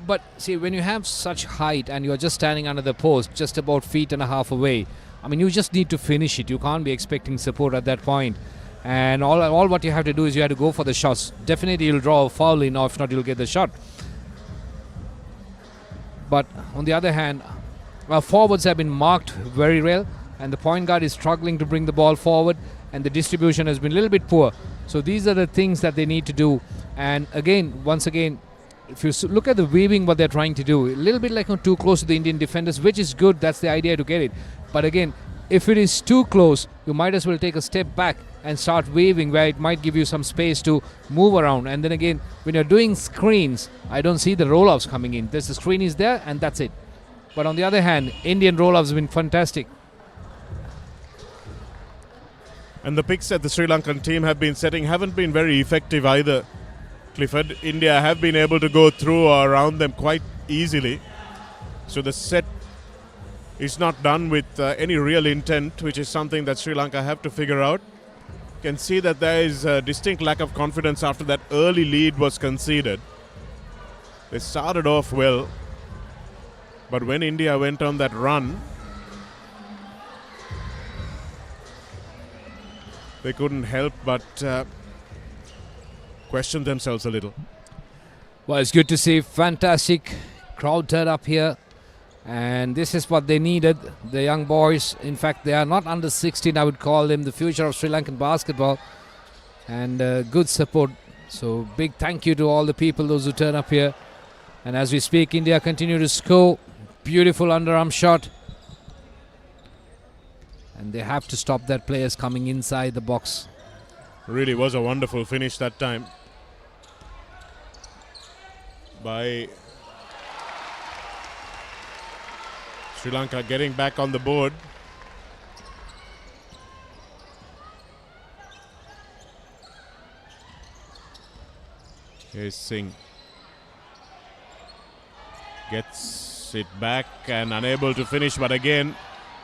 But see, when you have such height and you're just standing under the post, just about 1.5 feet away, I mean, you just need to finish it. You can't be expecting support at that point. And all what you have to do is you have to go for the shots. Definitely you'll draw a foul in, or if not, you'll get the shot. But on the other hand, our forwards have been marked very well, and the point guard is struggling to bring the ball forward, and the distribution has been a little bit poor. So these are the things that they need to do. And again, once again, if you look at the weaving, what they're trying to do, a little bit like too close to the Indian defenders, which is good. That's the idea, to get it. But again, if it is too close, you might as well take a step back and start waving, where it might give you some space to move around. And then again, when you're doing screens, I don't see the roll-offs coming in. The screen is there and that's it. But on the other hand, Indian roll-offs have been fantastic. And the picks that the Sri Lankan team have been setting haven't been very effective either, Clifford. India have been able to go through or around them quite easily. So the set is not done with any real intent, which is something that Sri Lanka have to figure out. You can see that there is a distinct lack of confidence after that early lead was conceded. They started off well, but when India went on that run, they couldn't help but question themselves a little. Well, it's good to see fantastic crowd turn up here. And this is what they needed, the young boys. In fact, they are not under 16, I would call them the future of Sri Lankan basketball. And good support. So big thank you to all the people, those who turn up here. And as we speak, India continue to score. Beautiful underarm shot. And they have to stop that players coming inside the box. Really was a wonderful finish that time by Sri Lanka getting back on the board. Here's Singh. Gets it back and unable to finish, but again,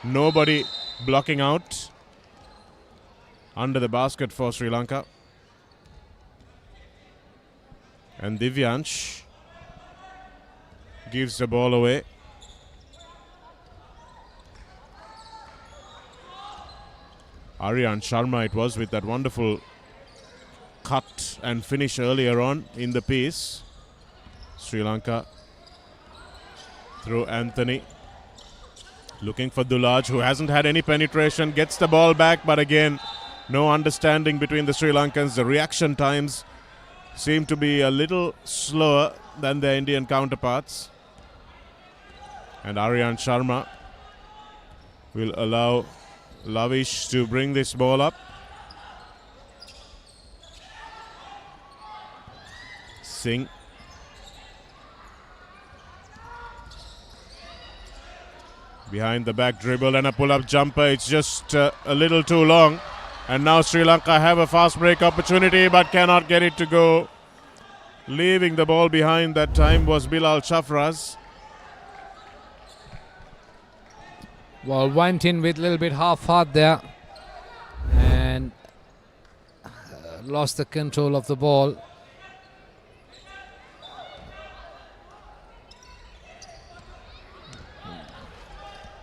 nobody blocking out under the basket for Sri Lanka. And Divyansh gives the ball away. Aryan Sharma it was with that wonderful cut and finish earlier on in the piece. Sri Lanka through Anthony. Looking for Dulaj, who hasn't had any penetration. Gets the ball back, but again, no understanding between the Sri Lankans. The reaction times seem to be a little slower than their Indian counterparts. And Aryan Sharma will allow Lavish to bring this ball up. Singh. Behind the back dribble and a pull-up jumper. It's just a little too long. And now Sri Lanka have a fast break opportunity but cannot get it to go. Leaving the ball behind that time was Bilal Chafraz. Well, went in with a little bit half-heart there and lost the control of the ball.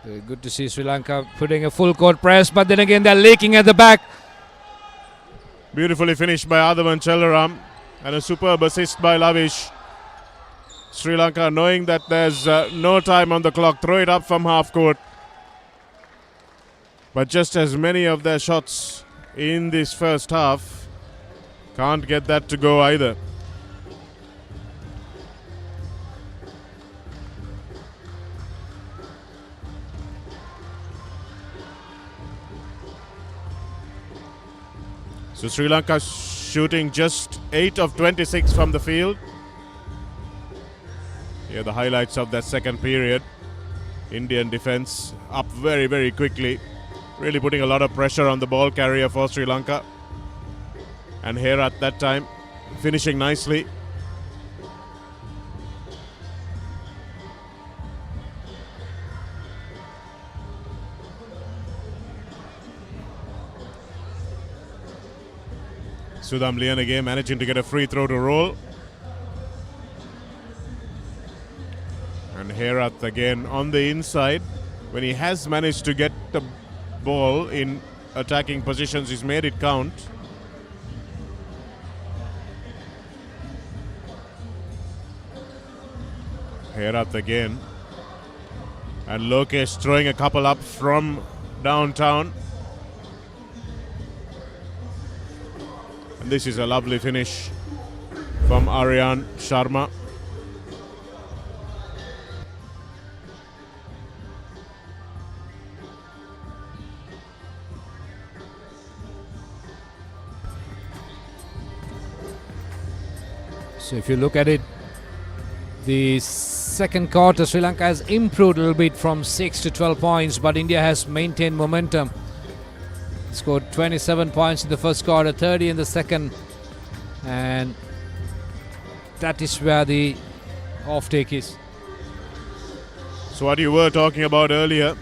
Very good to see Sri Lanka putting a full court press, but then again they're leaking at the back. Beautifully finished by Adavan Chellaram and a superb assist by Lavish. Sri Lanka, knowing that there's no time on the clock, throw it up from half court. But just as many of their shots in this first half, can't get that to go either. So Sri Lanka shooting just 8 of 26 from the field. Here are the highlights of that second period. Indian defense up very, very quickly. Really putting a lot of pressure on the ball carrier for Sri Lanka. And here at that time, finishing nicely. Sudham Lian again managing to get a free throw to roll. And Herath again on the inside. When he has managed to get the ball in attacking positions, he's made it count. Herath again. And Lokesh throwing a couple up from downtown. And this is a lovely finish from Aryan Sharma. So if you look at it, the second quarter, Sri Lanka has improved a little bit from 6 to 12 points, but India has maintained momentum. Scored 27 points in the first quarter, 30 in the second, and that is where the off-take is. So So what you were talking about earlier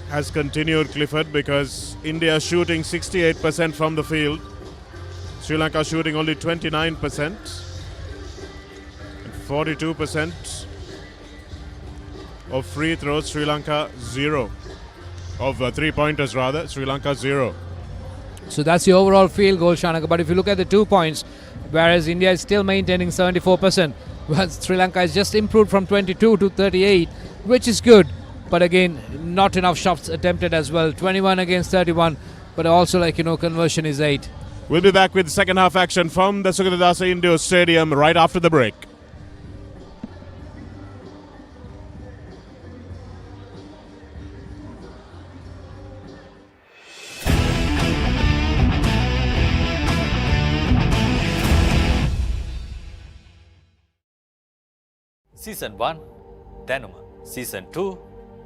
has continued, Clifford, because India shooting 68% from the field, Sri Lanka shooting only 29%, and 42% of free throws, Sri Lanka 0. Of 3-pointers rather, Sri Lanka 0. So that's the overall field goal, Shanaka. But if you look at the 2 points, whereas India is still maintaining 74%, while Sri Lanka has just improved from 22 to 38, which is good. But again, not enough shots attempted as well. 21 against 31, but also conversion is 8. We'll be back with second half action from the Sugathadasa Indoor Stadium right after the break. Season 1 Danuma, Season 2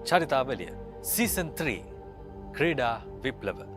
Charitavaliya, Season 3 Krida Viplava.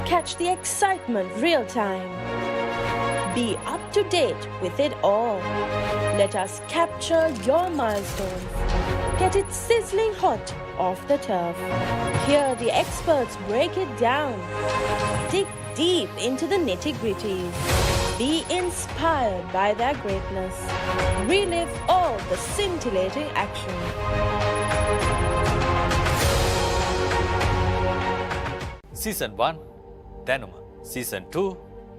Catch the excitement real time. Be up to date with it all. Let us capture your milestones. Get it sizzling hot off the turf. Hear the experts break it down. Dig deep into the nitty-gritties. Be inspired by their greatness. Relive all the scintillating action. Season 1 Danuma, Season 2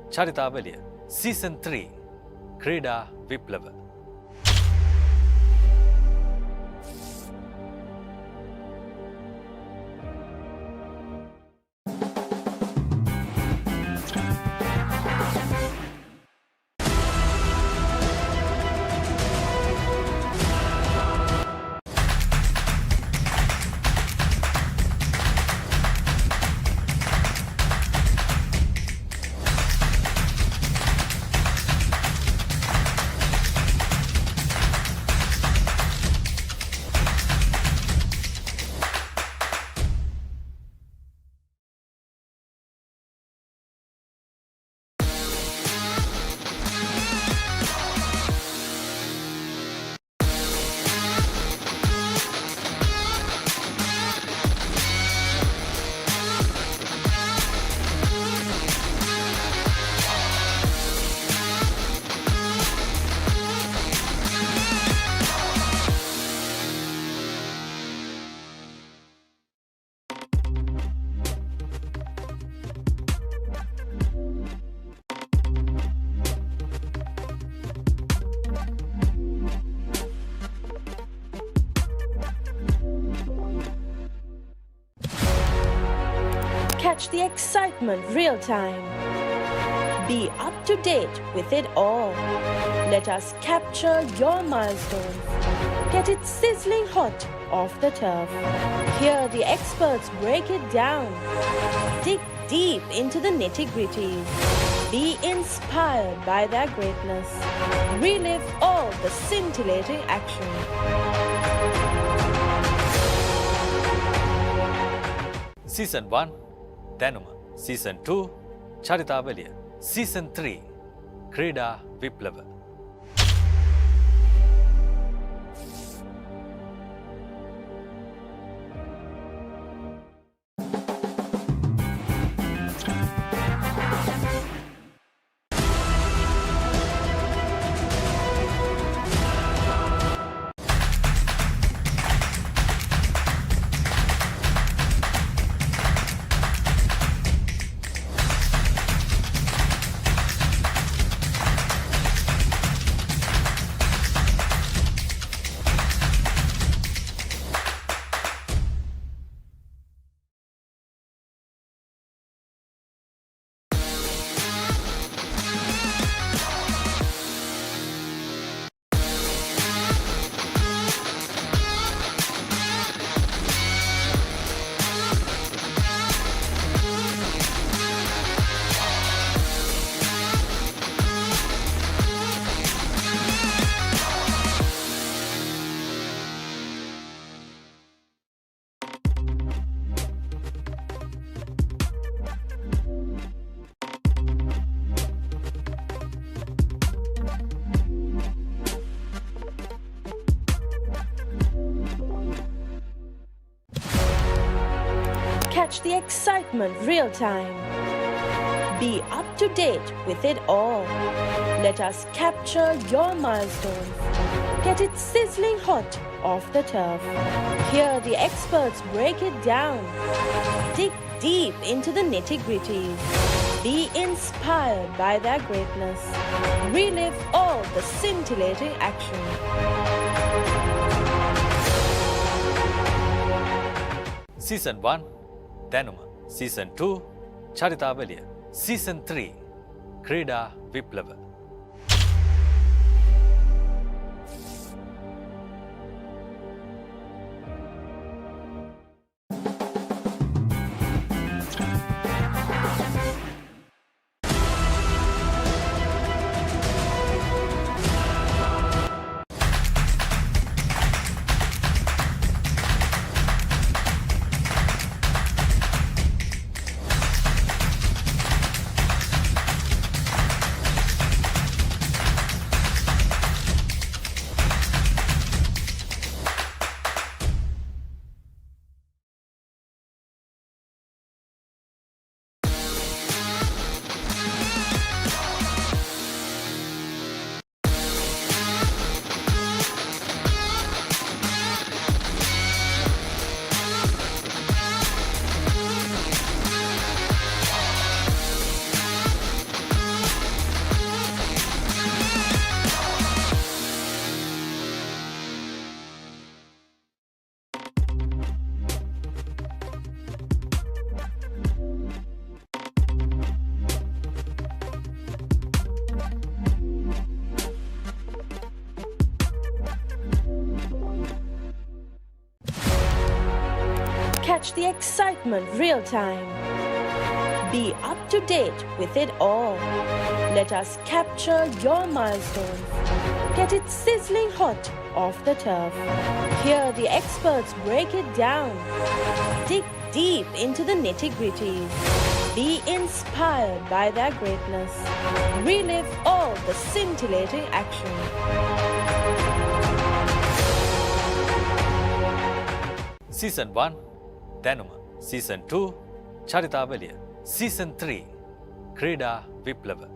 Charitavaliya, Season 3 Krida Viplava. Catch the excitement real time. Be up to date with it all. Let us capture your milestones. Get it sizzling hot off the turf. Hear the experts break it down. Dig deep into the nitty-gritties. Be inspired by their greatness. Relive all the scintillating action. Season 1 Danuma, Season 2 Charitavaliya, Season 3 Krida Viplava. Catch the excitement real time. Be up to date with it all. Let us capture your milestones. Get it sizzling hot off the turf. Hear the experts break it down. Dig deep into the nitty-gritties. Be inspired by their greatness. Relive all the scintillating action. Season 1 Danuma. Season 2 Charitavaliya. Season 3 Krida Viplava. Catch the excitement real time. Be up to date with it all. Let us capture your milestones. Get it sizzling hot off the turf. Hear the experts break it down. Dig deep into the nitty-gritties. Be inspired by their greatness. Relive all the scintillating action. Season 1 Danuma. Season 2 Charitavaliya. Season 3 Krida Viplava.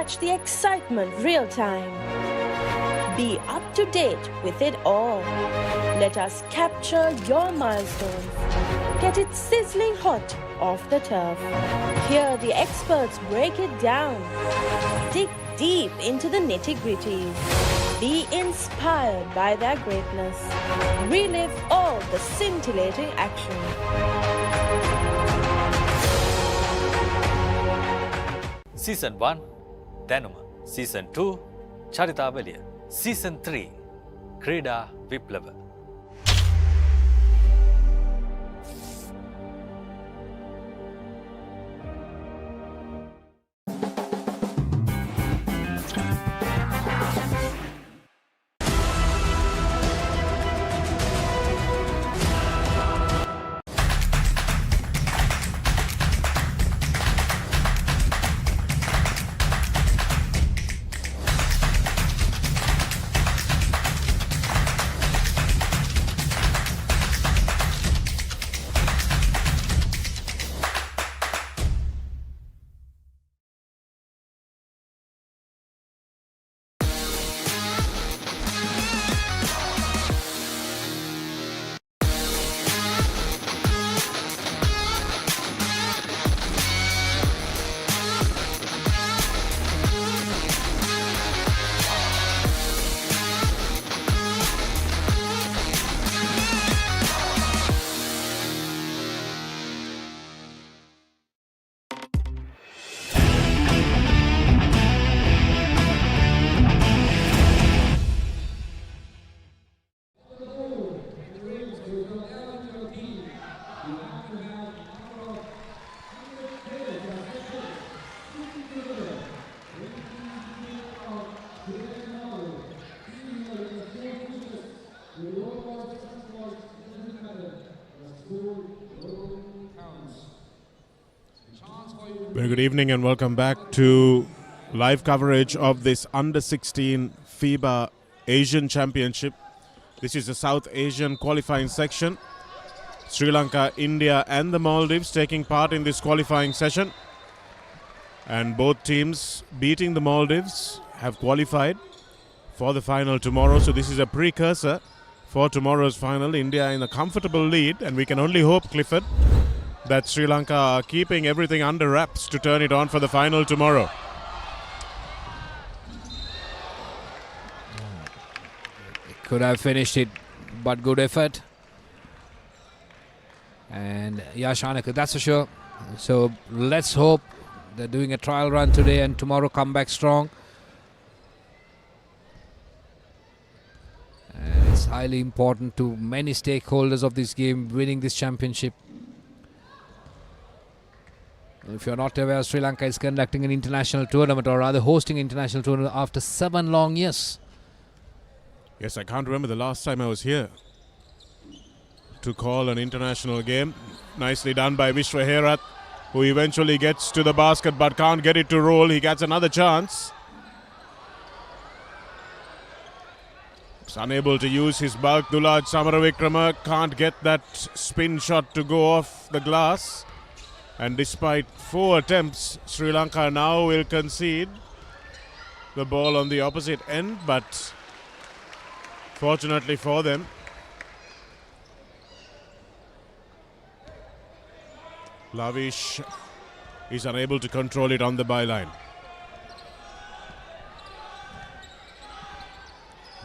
catch the excitement real time. Be up to date with it all. Let us capture your milestones. Get it sizzling hot off the turf. Hear the experts break it down. Dig deep into the nitty-gritties. Be inspired by their greatness. Relive all the scintillating action. Season 1 Danuma, Season 2 Charitavaliya, Season 3 Krida Viplava. Very good evening and welcome back to live coverage of this Under-16 FIBA Asian Championship. This is the South Asian qualifying section. Sri Lanka, India and the Maldives taking part in this qualifying session. And both teams beating the Maldives have qualified for the final tomorrow. So this is a precursor for tomorrow's final. India in a comfortable lead, and we can only hope, Clifford, that Sri Lanka are keeping everything under wraps to turn it on for the final tomorrow. Could have finished it, but good effort. And yeah, Shanaka, that's for sure. So let's hope they're doing a trial run today and tomorrow come back strong. And it's highly important to many stakeholders of this game winning this championship. If you're not aware, Sri Lanka is conducting an international tournament, or rather hosting an international tournament after 7 long years. Yes, I can't remember the last time I was here to call an international game. Nicely done by Vishwa Herath, who eventually gets to the basket but can't get it to roll. He gets another chance. He's unable to use his bulk. Dulaj Samaravikrama can't get that spin shot to go off the glass. And despite 4 attempts, Sri Lanka now will concede the ball on the opposite end, but fortunately for them, Lavish is unable to control it on the byline.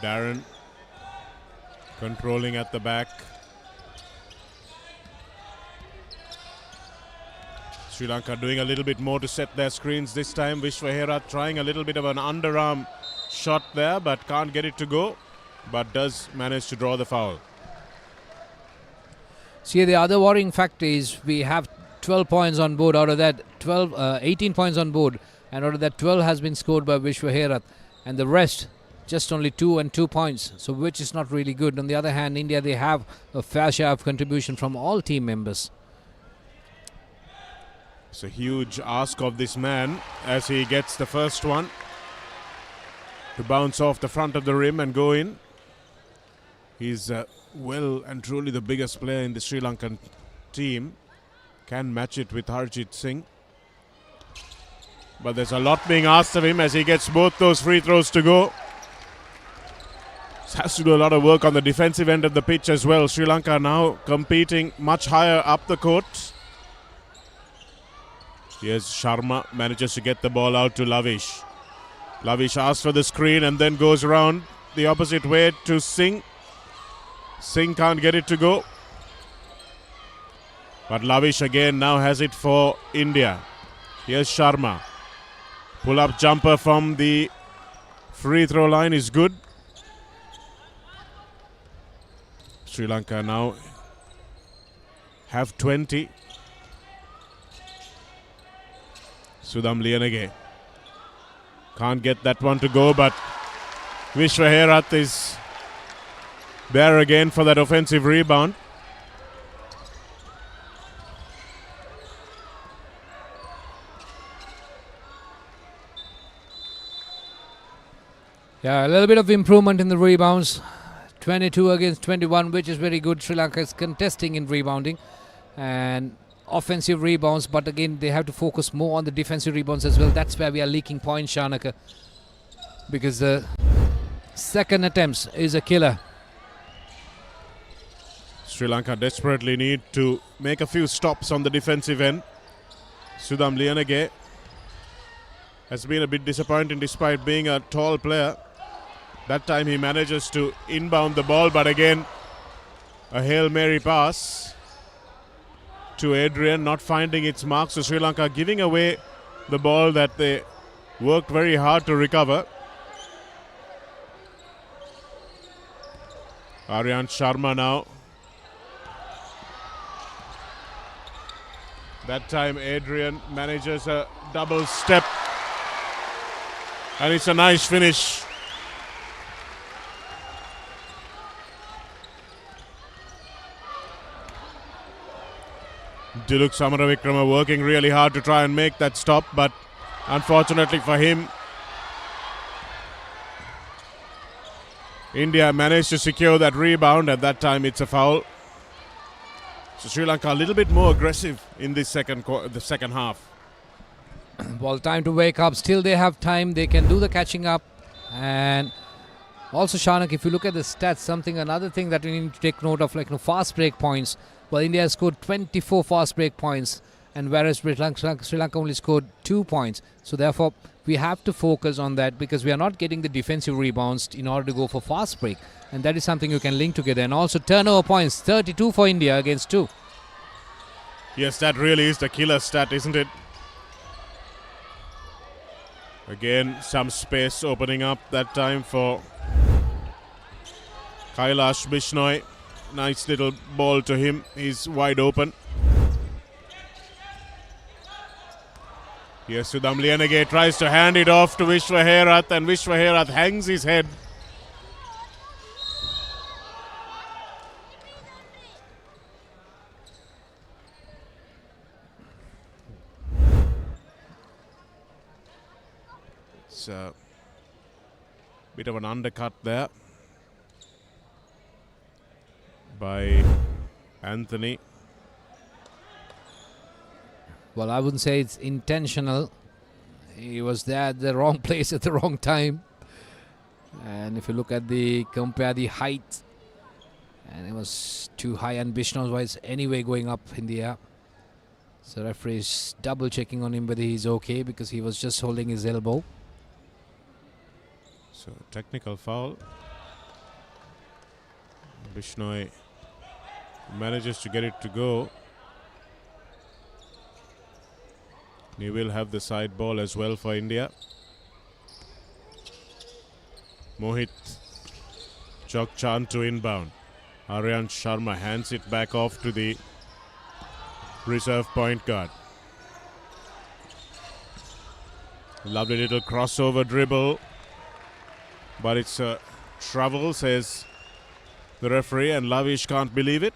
Darren controlling at the back. Sri Lanka doing a little bit more to set their screens this time. Vishwa Herath trying a little bit of an underarm shot there, but can't get it to go, but does manage to draw the foul. See, the other worrying factor is we have 12 points on board. Out of that, 18 points on board, and out of that 12 has been scored by Vishwa Herath, and the rest just only 2 and 2 points, so which is not really good. On the other hand, India, they have a fair share of contribution from all team members. It's a huge ask of this man as he gets the first one to bounce off the front of the rim and go in. He's well and truly the biggest player in the Sri Lankan team. Can match it with Harjit Singh. But there's a lot being asked of him as he gets both those free throws to go. Has to do a lot of work on the defensive end of the pitch as well. Sri Lanka now competing much higher up the court. Here's Sharma, manages to get the ball out to Lavish. Lavish asks for the screen and then goes around the opposite way to Singh. Singh can't get it to go. But Lavish again now has it for India. Here's Sharma. Pull-up jumper from the free throw line is good. Sri Lanka now have 20. Sudham Liyanage can't get that one to go, but Vishwaherath is there again for that offensive rebound. Yeah, a little bit of improvement in the rebounds. 22 against 21, which is very good. Sri Lanka is contesting in rebounding and offensive rebounds, but again they have to focus more on the defensive rebounds as well. That's where we are leaking points, Shanaka, because the second attempts is a killer. Sri Lanka desperately need to make a few stops on the defensive end. Sudham Liyanage has been a bit disappointing despite being a tall player. That time he manages to inbound the ball, but again a Hail Mary pass to Adrian, not finding its mark. So Sri Lanka giving away the ball that they worked very hard to recover. Aryan Sharma now. That time Adrian manages a double step. And it's a nice finish. Diluk Samaravikrama working really hard to try and make that stop, but unfortunately for him, India managed to secure that rebound. At that time it's a foul. So Sri Lanka a little bit more aggressive in this the second half. Well, time to wake up. Still they have time. They can do the catching up. And also, Shanak, if you look at the stats, another thing that we need to take note of, fast break points. Well, India has scored 24 fast break points, and whereas Sri Lanka only scored 2 points. So therefore, we have to focus on that because we are not getting the defensive rebounds in order to go for fast break. And that is something you can link together. And also turnover points, 32 for India against 2. Yes, that really is the killer stat, isn't it? Again, some space opening up that time for Kailash Bishnoi. Nice little ball to him. He's wide open. Yes, Sudham Liyanage tries to hand it off to Vishwaherath, and Vishwaherath hangs his head. It's a bit of an undercut there by Anthony. Well, I wouldn't say it's intentional. He was there at the wrong place at the wrong time. And if you look at compare the height, and it was too high, and Bishnoi was anyway going up in the air. So referee is double checking on him whether he's okay because he was just holding his elbow. So technical foul. Bishnoi manages to get it to go. He will have the side ball as well for India. Mohit Chokchan to inbound. Aryan Sharma hands it back off to the reserve point guard. Lovely little crossover dribble, but it's a travel, says the referee, and Lavish can't believe it.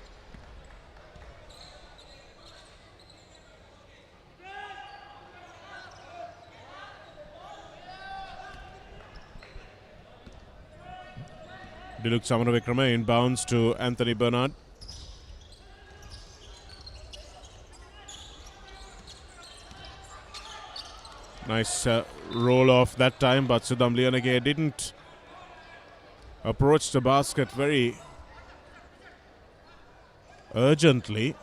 Diluk Samaravikrama inbounds to Anthony Bernard. Nice roll off that time, but Sudam Lianage didn't approach the basket very urgently.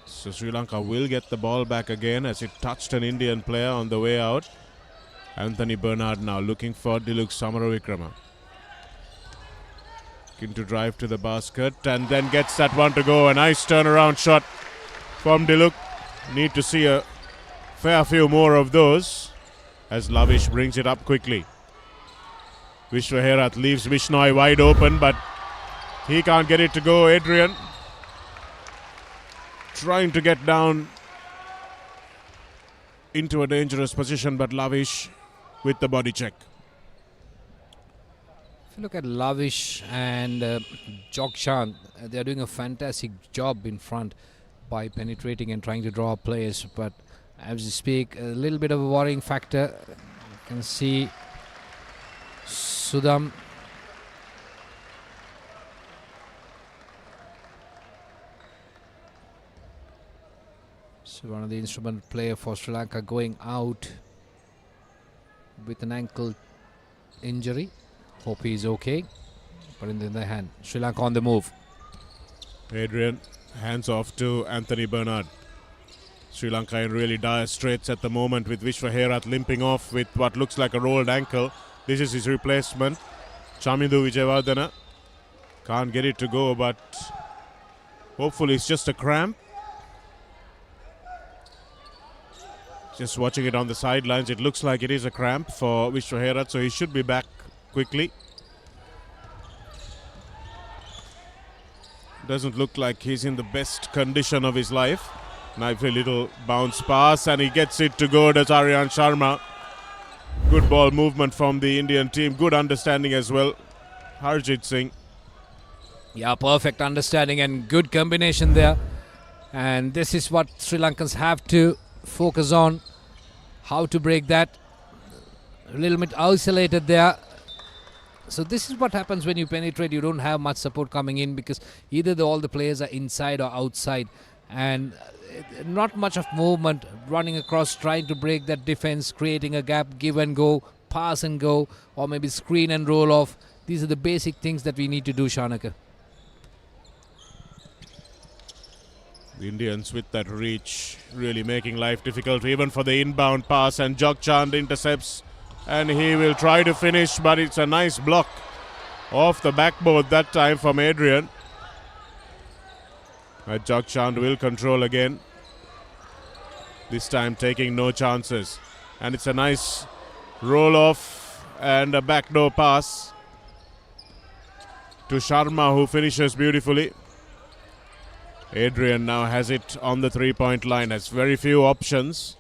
So Sri Lanka will get the ball back again as it touched an Indian player on the way out. Anthony Bernard now looking for Dialog Samaravikrama. Looking to drive to the basket and then gets that one to go. A nice turnaround shot from Dialog. Need to see a fair few more of those as Lavish brings it up quickly. Vishwaherath leaves Vishnoi wide open, but he can't get it to go. Adrian trying to get down into a dangerous position, but Lavish with the body check. If you look at Lavish and Jogchand, they are doing a fantastic job in front by penetrating and trying to draw players. But as you speak, a little bit of a worrying factor. You can see Sudam one of the instrument player for Sri Lanka going out with an ankle injury. Hope he's okay. But in the other hand, Sri Lanka on the move. Adrian hands off to Anthony Bernard. Sri Lanka in really dire straits at the moment with Vishwaherath limping off with what looks like a rolled ankle. This is his replacement, Chamindu Vijayawardena. Can't get it to go, but hopefully it's just a cramp. Just watching it on the sidelines, it looks like it is a cramp for Vishwaherath, so he should be back quickly. Doesn't look like he's in the best condition of his life. Nice little bounce pass and he gets it to go. Does Aryan Sharma. Good ball movement from the Indian team. Good understanding as well. Harjit Singh. Yeah, perfect understanding and good combination there. And this is what Sri Lankans have to focus on. How to break that. A little bit isolated there. So this is what happens when you penetrate. You don't have much support coming in because either all the players are inside or outside. And not much of movement running across, trying to break that defense, creating a gap, give and go, pass and go, or maybe screen and roll off. These are the basic things that we need to do, Shanaka. The Indians with that reach really making life difficult even for the inbound pass, and Jogchand intercepts and he will try to finish, but it's a nice block off the backboard that time from Adrian. Jogchand will control again, this time taking no chances, and it's a nice roll off and a backdoor pass to Sharma, who finishes beautifully. Adrian now has it on the three-point line, has very few options.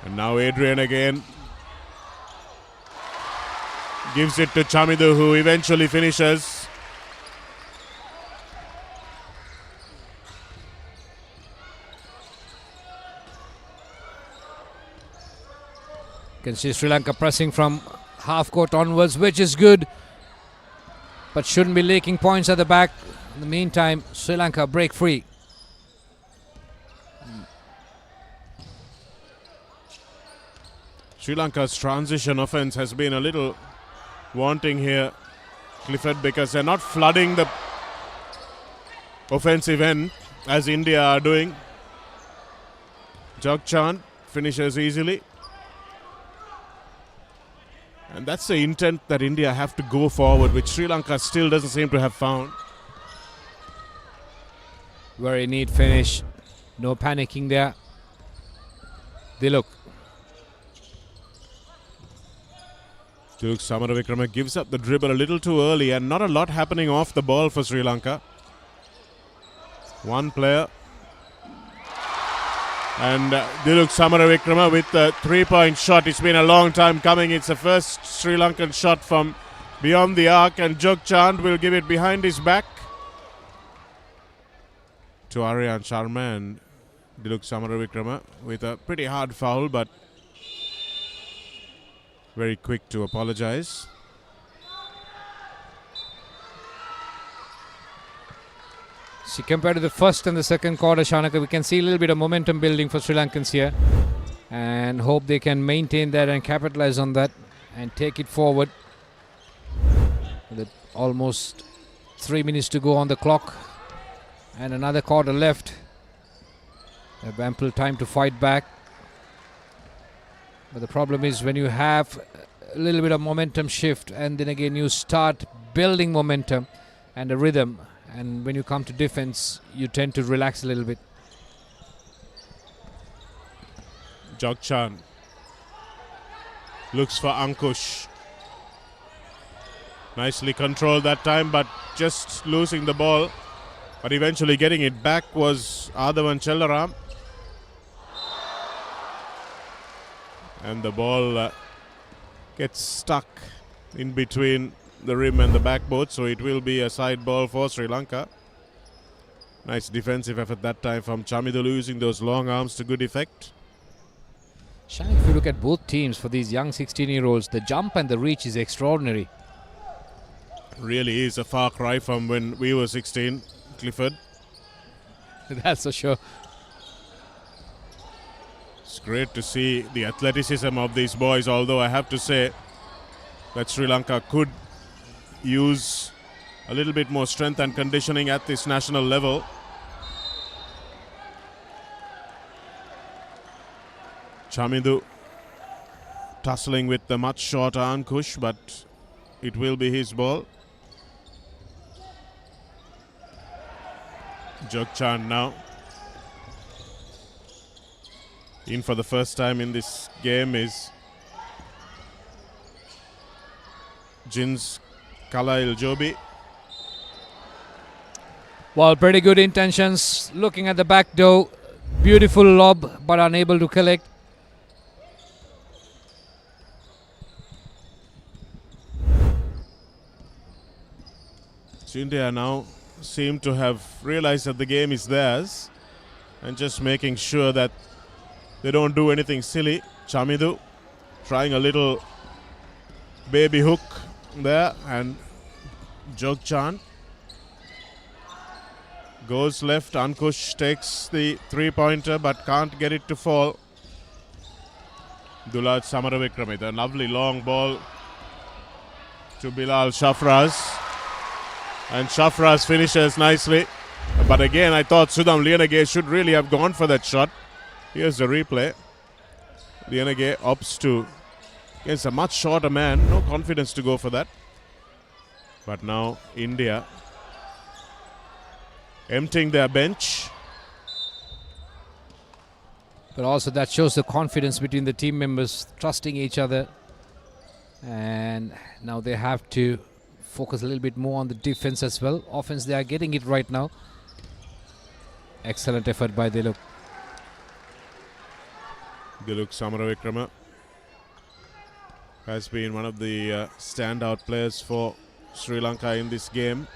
And now Adrian again gives it to Chamidu, who eventually finishes. You can see Sri Lanka pressing from half court onwards, which is good, but shouldn't be leaking points at the back. In the meantime, Sri Lanka break free. Sri Lanka's transition offense has been a little wanting here, Clifford, because they're not flooding the offensive end as India are doing. Jogchand finishes easily. And that's the intent that India have to go forward, which Sri Lanka still doesn't seem to have found. Very neat finish. No panicking there. Dialog. Dialog Samaravikrama gives up the dribble a little too early, and not a lot happening off the ball for Sri Lanka. One player. And Dialog Samaravikrama with a three-point shot. It's been a long time coming. It's the first Sri Lankan shot from beyond the arc, and Jogchand will give it behind his back to Aryan Sharma, and Dialog Samaravikrama with a pretty hard foul, but very quick to apologize. See, compared to the first and the second quarter, Shanaka, we can see a little bit of momentum building for Sri Lankans here, and hope they can maintain that and capitalize on that and take it forward. With almost 3 minutes to go on the clock and another quarter left. They have ample time to fight back. But the problem is when you have a little bit of momentum shift and then again you start building momentum and a rhythm, and when you come to defense you tend to relax a little bit. Jogchan looks for Ankush. Nicely controlled that time, but just losing the ball. But eventually getting it back was Adavan Chellaram. And the ball gets stuck in between the rim and the backboard, so it will be a side ball for Sri Lanka. Nice defensive effort that time from Chamidu, using those long arms to good effect. Shanik, if you look at both teams for these young 16-year-olds, the jump and the reach is extraordinary. Really is a far cry from when we were 16, Clifford. That's for sure. It's great to see the athleticism of these boys, although I have to say that Sri Lanka could use a little bit more strength and conditioning at this national level. Chamidu tussling with the much shorter Ankush, but it will be his ball. Jogchan now in for the first time in this game is Jins Kalail Jobi. Well, pretty good intentions. Looking at the back door. Beautiful lob, but unable to collect. So India now seem to have realized that the game is theirs and just making sure that they don't do anything silly. Chamidu trying a little baby hook there, and Jogchan goes left. Ankush takes the three-pointer but can't get it to fall. Dulaj Samaravikrama, a lovely long ball to Bilal Shafraz. And Shafraz finishes nicely. But again, I thought Sudham Liyanage should really have gone for that shot. Here's the replay. Liyanage opts to, against a much shorter man, no confidence to go for that. But now India emptying their bench. But also that shows the confidence between the team members, trusting each other. And now they have to focus a little bit more on the defense as well. Offense, they are getting it right now. Excellent effort by Dialog. Dialog Samaravikrama has been one of the standout players for Sri Lanka in this game.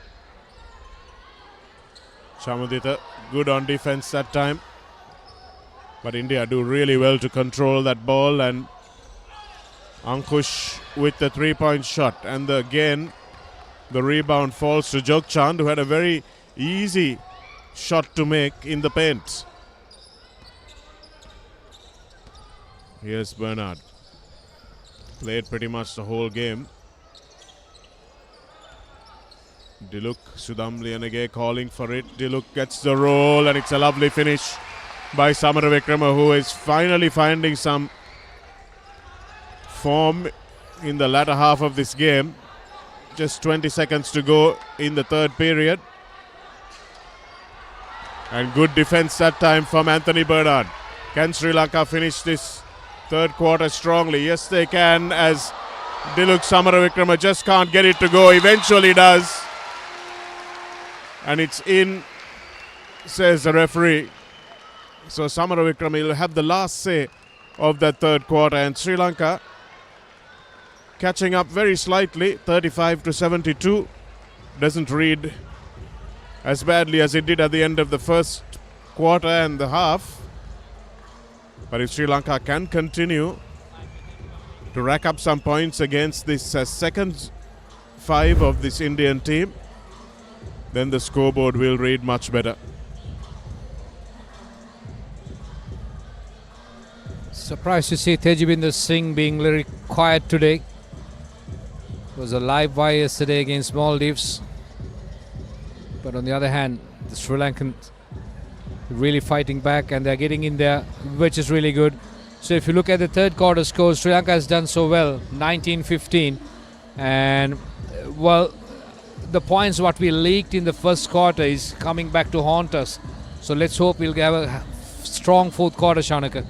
Chamudita good on defense that time. But India do really well to control that ball, and Ankush with the three-point shot. And again, the rebound falls to Jogchan, who had a very easy shot to make in the paint. Here's Bernard. Played pretty much the whole game. Dialog, Sudham Liyanage calling for it. Dialog gets the roll, and it's a lovely finish by Samaravikrama, who is finally finding some form in the latter half of this game. Just 20 seconds to go in the third period. And good defense that time from Anthony Bernard. Can Sri Lanka finish this third quarter strongly? Yes, they can, as Dialog Samaravikrama just can't get it to go. Eventually does. And it's in, says the referee. So Samaravikrama will have the last say of that third quarter, and Sri Lanka catching up very slightly, 35-72. Doesn't read as badly as it did at the end of the first quarter and the half. But if Sri Lanka can continue to rack up some points against this second five of this Indian team, then the scoreboard will read much better. Surprised to see Tejibinder Singh being very quiet today. It was a live wire yesterday against Maldives. But on the other hand, the Sri Lankans really fighting back and they're getting in there, which is really good. So if you look at the third quarter score, Sri Lanka has done so well, 19-15. And, well, the points what we leaked in the first quarter is coming back to haunt us. So let's hope we'll have a strong fourth quarter, Shanaka.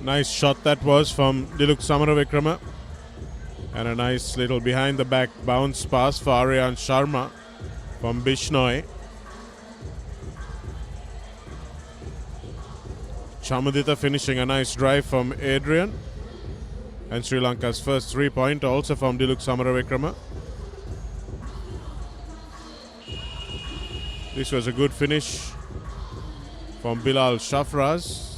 Nice shot that was from Diluk Samaravikrama. And a nice little behind the back bounce pass for Aryan Sharma from Bishnoi. Chamadita finishing a nice drive from Adrian. And Sri Lanka's first 3-point also from Diluk Samaravikrama. This was a good finish from Bilal Shafraz.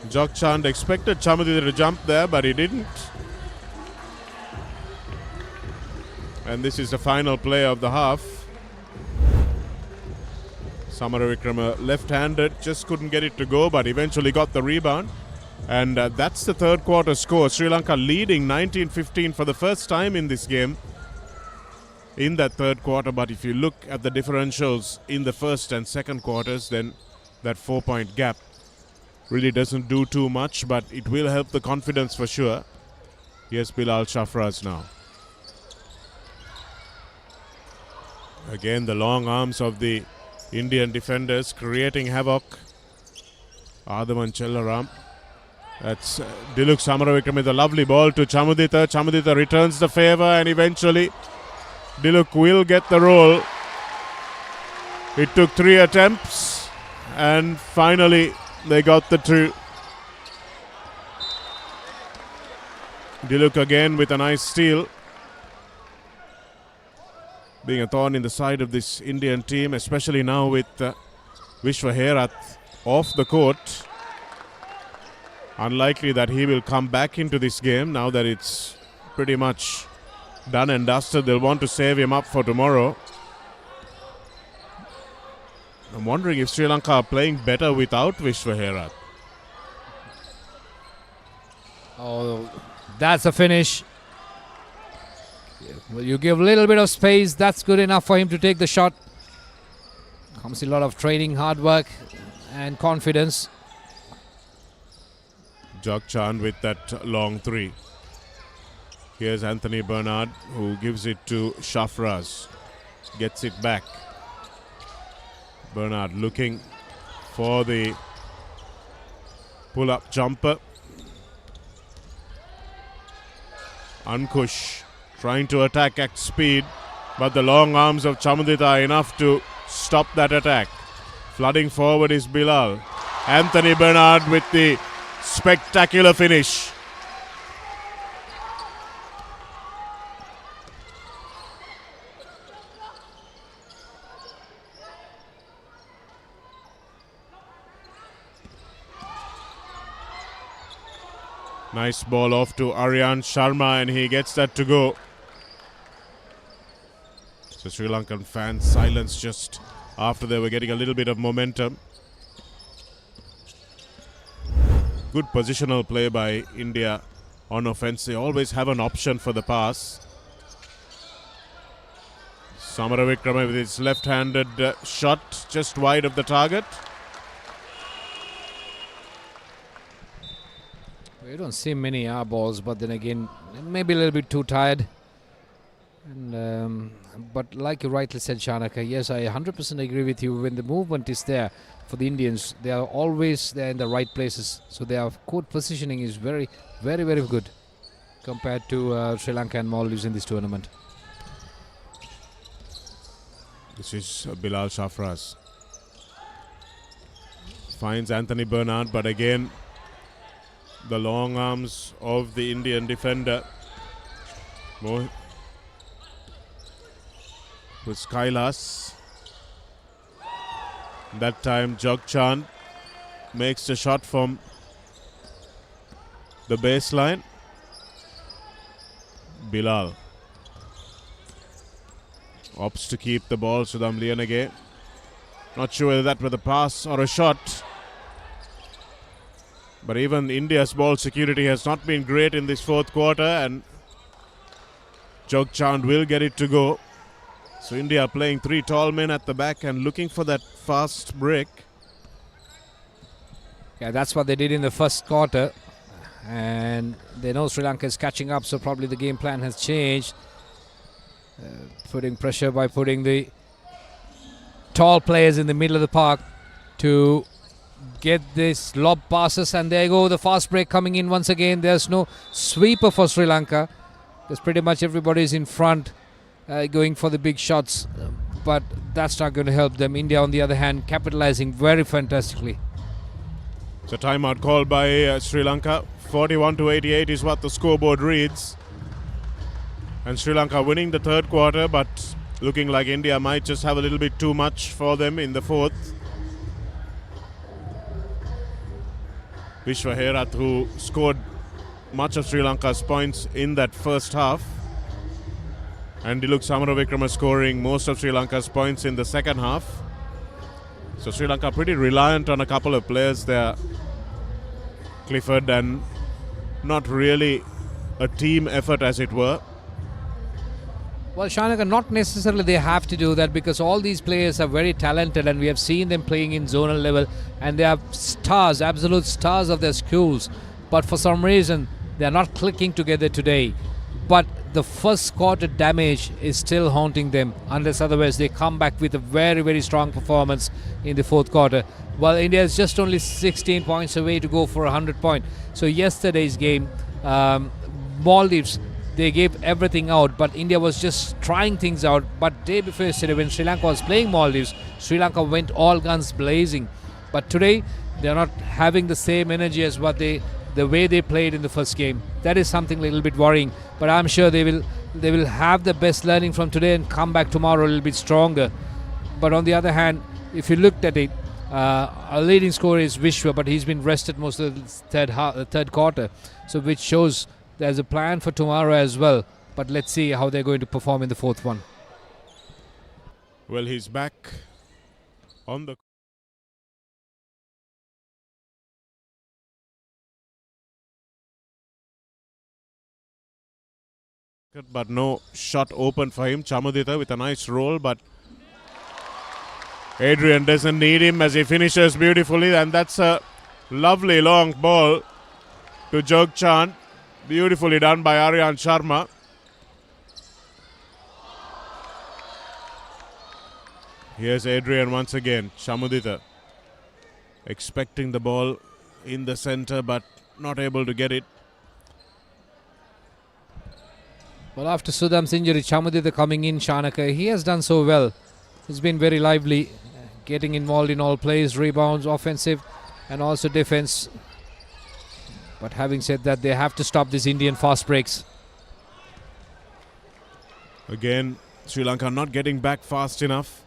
Jogchand expected Chamadita to jump there, but he didn't. And this is the final play of the half. Samaravikrama left-handed, just couldn't get it to go, but eventually got the rebound. And that's the third quarter score. Sri Lanka leading 19-15 for the first time in this game in that third quarter. But if you look at the differentials in the first and second quarters, then that 4-point gap really doesn't do too much, but it will help the confidence for sure. Here's Bilal Shafraz now. Again, the long arms of the Indian defenders creating havoc. Adaman Chellaram. That's Diluk Samaravikram with a lovely ball to Chamadita. Chamadita returns the favor and eventually Diluk will get the roll. It took 3 attempts and finally they got the 2. Diluk again with a nice steal. Being a thorn in the side of this Indian team, especially now with Vishwa Herath off the court. Unlikely that he will come back into this game now that it's pretty much done and dusted. They'll want to save him up for tomorrow. I'm wondering if Sri Lanka are playing better without Vishwa Herath. Oh, that's a finish. Well, you give a little bit of space, that's good enough for him to take the shot. Comes a lot of training, hard work and confidence. Jogchand with that long 3. Here's Anthony Bernard who gives it to Shafraz. Gets it back. Bernard looking for the pull-up jumper. Ankush trying to attack at speed, but the long arms of Chamadita are enough to stop that attack. Flooding forward is Bilal. Anthony Bernard with the spectacular finish. Nice ball off to Aryan Sharma and he gets that to go. So Sri Lankan fans silence just after they were getting a little bit of momentum. Good positional play by India on offense. They always have an option for the pass. Samaravikrama with his left-handed shot just wide of the target. We don't see many air balls, but then again, maybe a little bit too tired. And, but like you rightly said, Shanaka, yes, I 100% agree with you. When the movement is there for the Indians, they are always there in the right places. So their court positioning is very, very, very good compared to Sri Lanka and Maldives in this tournament. This is Bilal Shafraz. Finds Anthony Bernard, but again, the long arms of the Indian defender. With Kailas. That time Jogchand makes a shot from the baseline. Bilal opts to keep the ball. Sudham Liyanage. Not sure whether that was a pass or a shot. But even India's ball security has not been great in this fourth quarter, and Jogchand will get it to go. So India playing three tall men at the back and looking for that fast break. Yeah, that's what they did in the first quarter. And they know Sri Lanka is catching up, so probably the game plan has changed. Putting pressure by putting the tall players in the middle of the park to get this lob passes, and there you go, the fast break coming in once again. There's no sweeper for Sri Lanka. There's pretty much everybody's in front going for the big shots, but that's not going to help them. India, on the other hand, capitalizing very fantastically. So timeout called by Sri Lanka. 41-88 is what the scoreboard reads. And Sri Lanka winning the third quarter, but looking like India might just have a little bit too much for them in the fourth. Vishwa Herath, who scored much of Sri Lanka's points in that first half. And Diluk Samaravikrama scoring most of Sri Lanka's points in the second half. So Sri Lanka pretty reliant on a couple of players there. Clifford, and not really a team effort, as it were. Well, Shanaka, not necessarily they have to do that, because all these players are very talented and we have seen them playing in zonal level, and they are stars, absolute stars of their schools. But for some reason, they are not clicking together today. But the first quarter damage is still haunting them, unless otherwise they come back with a very, very strong performance in the fourth quarter. Well, India is just only 16 points away to go for 100 points. So yesterday's game, Maldives, they gave everything out, but India was just trying things out. But day before yesterday, when Sri Lanka was playing Maldives, Sri Lanka went all guns blazing. But today, they're not having the same energy as what the way they played in the first game. That is something a little bit worrying. But I'm sure they will have the best learning from today and come back tomorrow a little bit stronger. But on the other hand, if you looked at it, our leading scorer is Vishwa, but he's been rested most of the third quarter. So which shows there's a plan for tomorrow as well. But let's see how they're going to perform in the fourth one. Well, he's back on the... But no shot open for him. Chamudita with a nice roll, but Adrian doesn't need him as he finishes beautifully, and that's a lovely long ball to Jogchand. Beautifully done by Aryan Sharma. Here's Adrian once again. Chamudita expecting the ball in the center, but not able to get it. Well, after Sudham's injury, Chamudita coming in, Shanaka, he has done so well. He's been very lively, getting involved in all plays, rebounds, offensive, and also defense. But having said that, they have to stop these Indian fast breaks. Again, Sri Lanka not getting back fast enough,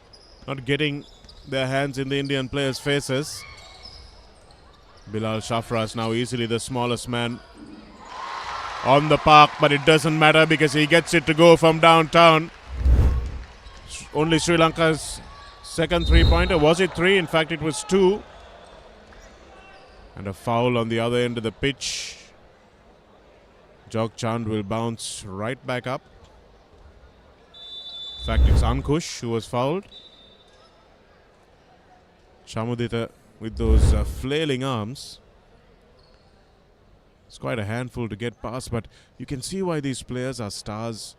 not getting their hands in the Indian players' faces. Bilal Shafras now easily the smallest man on the park, but it doesn't matter because he gets it to go from downtown. Only Sri Lanka's second three-pointer. Was it three? In fact, it was two. And a foul on the other end of the pitch. Jogchand will bounce right back up. In fact, it's Ankush who was fouled. Chamudita with those flailing arms. It's quite a handful to get past, but you can see why these players are stars.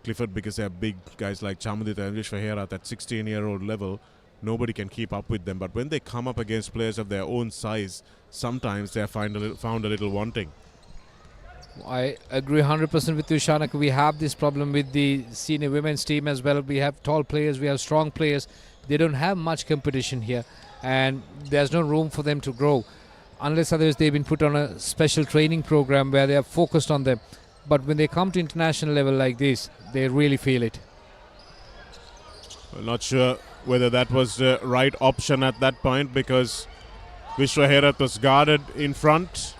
Clifford, because they're big guys like Chamudita and Vishwa Herath at 16-year-old level. Nobody can keep up with them, but when they come up against players of their own size, sometimes they're found a little wanting. I agree 100% with you, Shanak. We have this problem with the senior women's team as well. We have tall players, we have strong players. They don't have much competition here, and there's no room for them to grow. Unless otherwise they've been put on a special training program where they are focused on them. But when they come to international level like this, they really feel it. Well, not sure whether that was the right option at that point, because Vishwa Herath was guarded in front.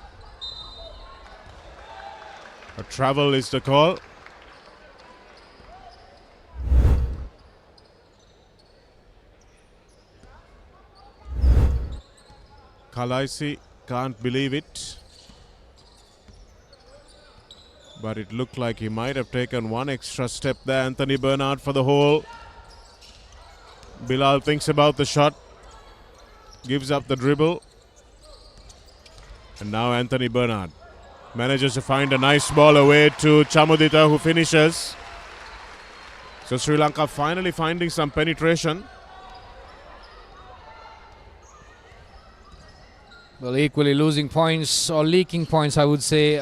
A travel is the call. Kalaisi can't believe it. But it looked like he might have taken one extra step there. Anthony Bernard for the hole. Bilal thinks about the shot. Gives up the dribble. And now Anthony Bernard manages to find a nice ball away to Chamudita, who finishes. So Sri Lanka finally finding some penetration. Well, equally losing points or leaking points, I would say,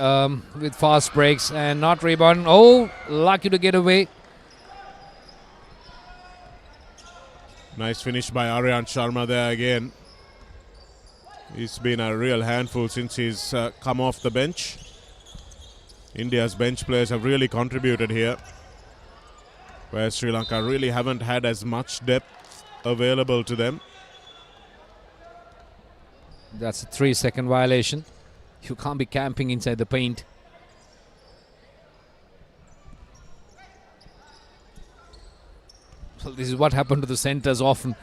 with fast breaks and not rebound. Oh, lucky to get away. Nice finish by Aryan Sharma there again. He's been a real handful since he's come off the bench. India's bench players have really contributed here, where Sri Lanka really haven't had as much depth available to them. That's a 3-second violation. You can't be camping inside the paint. So this is what happened to the centers often,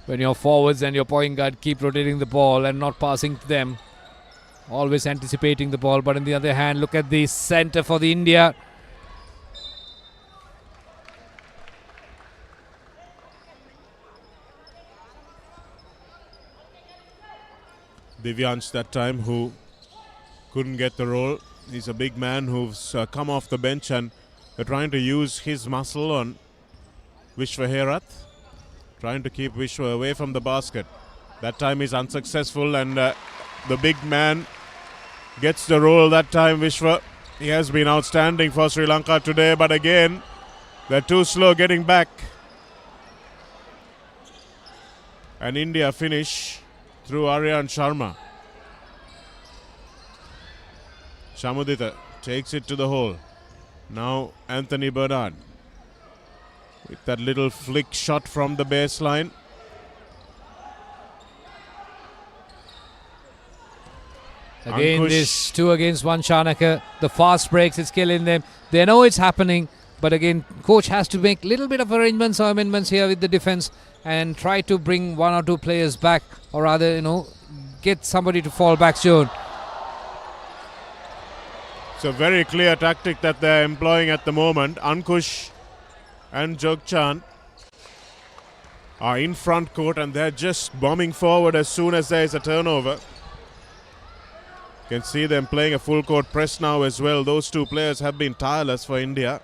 when your forwards and your point guard keep rotating the ball and not passing to them, always anticipating the ball. But on the other hand, look at the center for the India. Divyansh that time, who couldn't get the role. He's a big man who's come off the bench, and they're trying to use his muscle on Vishwa Herath, trying to keep Vishwa away from the basket. That time he's unsuccessful, and the big man gets the role that time. Vishwa, he has been outstanding for Sri Lanka today, but again they're too slow getting back. And India finish through Aryan Sharma. Chamudita takes it to the hole. Now Anthony Bernard with that little flick shot from the baseline. Again, Ankush. this 2 against 1 Chanaka. The fast breaks, it's killing them. They know it's happening, but again, coach has to make a little bit of arrangements or amendments here with the defense and try to bring 1 or 2 players back, or rather, get somebody to fall back zone. It's a very clear tactic that they're employing at the moment. Ankush and Jogchand are in front court, and they're just bombing forward as soon as there is a turnover. You can see them playing a full court press now as well. Those 2 players have been tireless for India.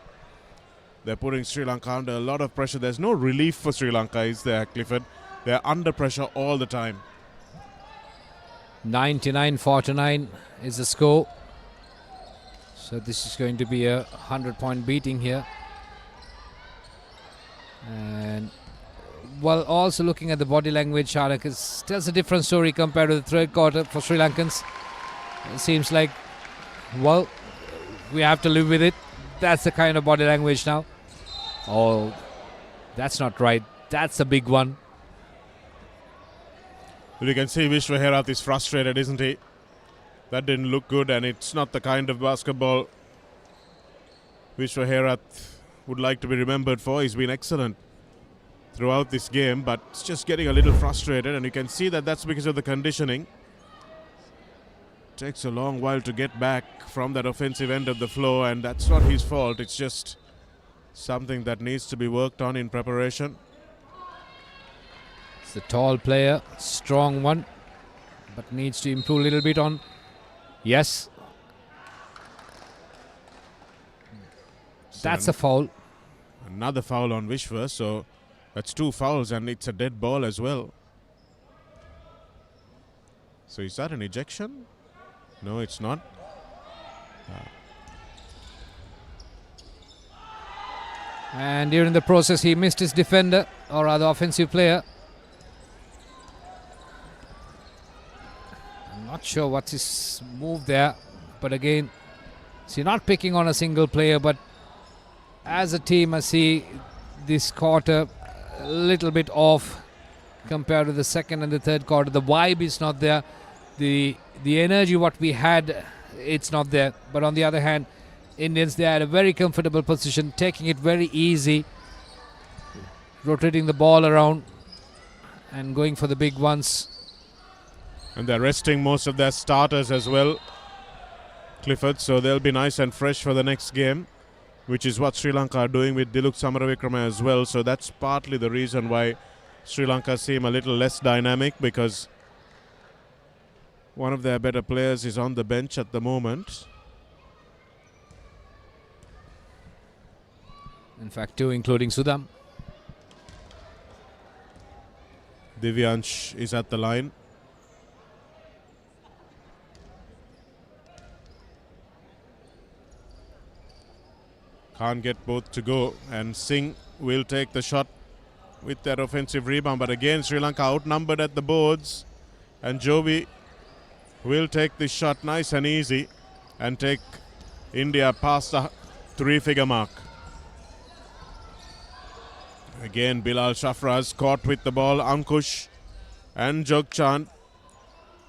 They're putting Sri Lanka under a lot of pressure. There's no relief for Sri Lanka, is there, Clifford? They're under pressure all the time. 99-49 is the score. So this is going to be a 100-point beating here. And while also looking at the body language, Shanak tells a different story compared to the third quarter for Sri Lankans. It seems like, well, we have to live with it. That's the kind of body language now. Oh, that's not right. That's a big one. You can see Vishwa Herath is frustrated, isn't he? That didn't look good, and it's not the kind of basketball Vishwa Herath would like to be remembered for. He's been excellent throughout this game, but it's just getting a little frustrated, and you can see that that's because of the conditioning. Takes a long while to get back from that offensive end of the floor, and that's not his fault. It's just something that needs to be worked on in preparation. It's a tall player, strong one, but needs to improve a little bit on. Yes. That's a foul. Another foul on Vishwa, so that's 2 fouls, and it's a dead ball as well. So is that an ejection? No, it's not. And during the process, he missed his defender, or rather offensive player. I'm not sure what's his move there, but again, see, not picking on a single player, but as a team, I see this quarter a little bit off compared to the second and the third quarter. The vibe is not there. The energy what we had, it's not there. But on the other hand, Indians, they had a very comfortable position, taking it very easy, rotating the ball around and going for the big ones. And they're resting most of their starters as well, Clifford, so they'll be nice and fresh for the next game, which is what Sri Lanka are doing with Diluk Samaravikrama as well. So that's partly the reason why Sri Lanka seem a little less dynamic, because one of their better players is on the bench at the moment. In fact, two including Sudham. Divyansh is at the line. Can't get both to go, and Singh will take the shot with that offensive rebound. But again, Sri Lanka outnumbered at the boards, and Jovi will take this shot nice and easy and take India past the three-figure mark. Again, Bilal Shafraz caught with the ball. Ankush and Jogchand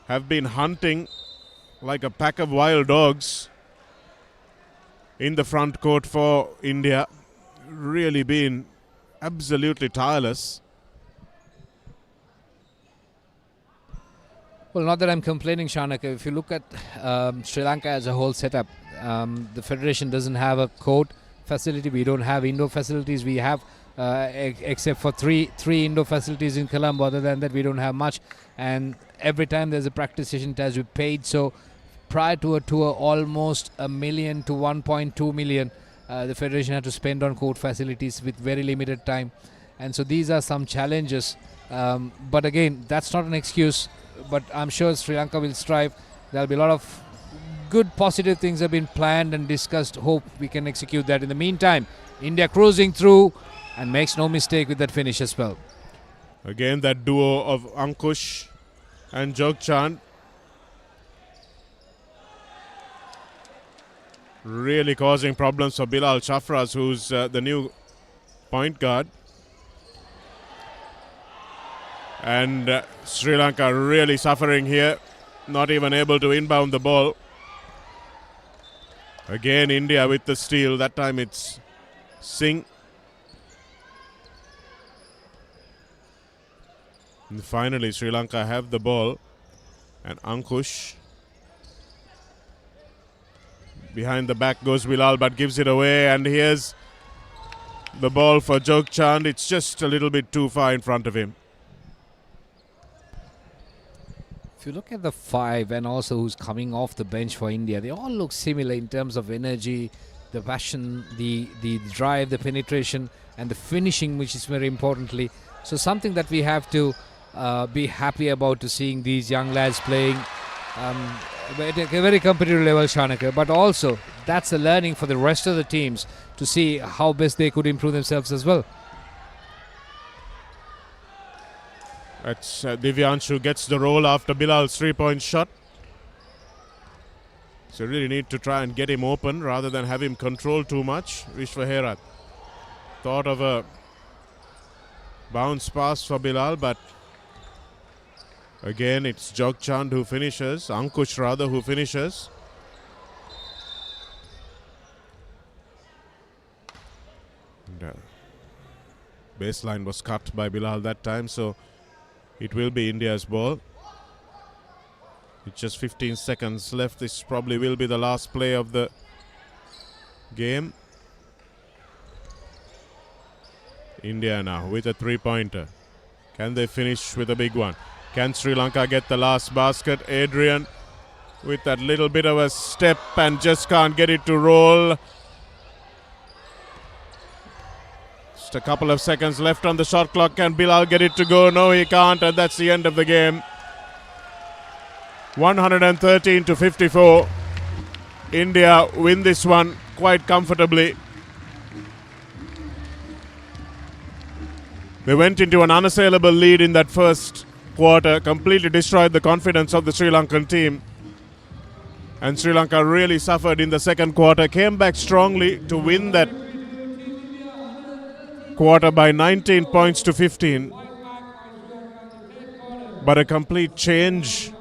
have been hunting like a pack of wild dogs in the front court for India. Really been absolutely tireless. Well, not that I'm complaining, Shanaka. If you look at Sri Lanka as a whole setup, the federation doesn't have a court facility. We don't have indoor facilities. We have except for three indoor facilities in Colombo. Other than that, we don't have much. And every time there's a practice session, it has to be paid. So prior to a tour, almost $1 million to 1.2 million the federation had to spend on court facilities with very limited time. And so these are some challenges. But again, that's not an excuse. But I'm sure Sri Lanka will strive. There'll be a lot of good positive things have been planned and discussed. Hope we can execute that. In the meantime, India cruising through and makes no mistake with that finish as well. Again, that duo of Ankush and Jogchand really causing problems for Bilal Shafraz, who's the new point guard. And Sri Lanka really suffering here, not even able to inbound the ball. Again, India with the steal. That time it's Singh. And finally, Sri Lanka have the ball. And Ankush. Behind the back goes Bilal, but gives it away. And here's the ball for Jogchand. It's just a little bit too far in front of him. If you look at the five and also who's coming off the bench for India, they all look similar in terms of energy, the passion, the drive, the penetration, and the finishing, which is very importantly. So something that we have to be happy about to seeing these young lads playing at a very competitive level, Shanaka. But also, that's a learning for the rest of the teams to see how best they could improve themselves as well. That's Divyanshu gets the roll after Bilal's three-point shot. So really need to try and get him open rather than have him control too much. Vishwa Herat thought of a bounce pass for Bilal, but again it's Jogchand who finishes, Ankush rather who finishes. And, baseline was cut by Bilal that time, so it will be India's ball. With just 15 seconds left, this probably will be the last play of the game. India now with a three-pointer. Can they finish with a big one? Can Sri Lanka get the last basket? Adrian with that little bit of a step and just can't get it to roll. Just a couple of seconds left on the shot clock. Can Bilal get it to go? No, he can't, and that's the end of the game. 113 to 54. India win this one quite comfortably. They went into an unassailable lead in that first quarter, completely destroyed the confidence of the Sri Lankan team. And Sri Lanka really suffered in the second quarter, came back strongly to win that quarter by 19 points to 15. But a complete change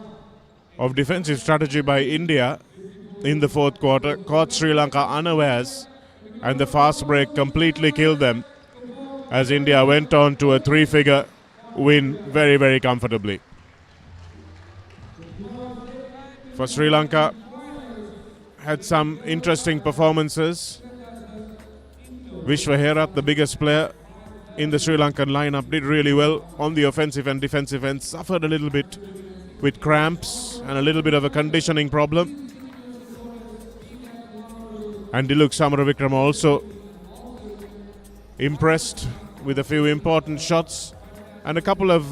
of defensive strategy by India in the fourth quarter, caught Sri Lanka unawares, and the fast break completely killed them as India went on to a three-figure win very, very comfortably. For Sri Lanka, had some interesting performances. Vishwaherat, the biggest player in the Sri Lankan lineup, did really well on the offensive and defensive end, suffered a little bit with cramps and a little bit of a conditioning problem. And Diluk Samaravikrama also impressed with a few important shots and a couple of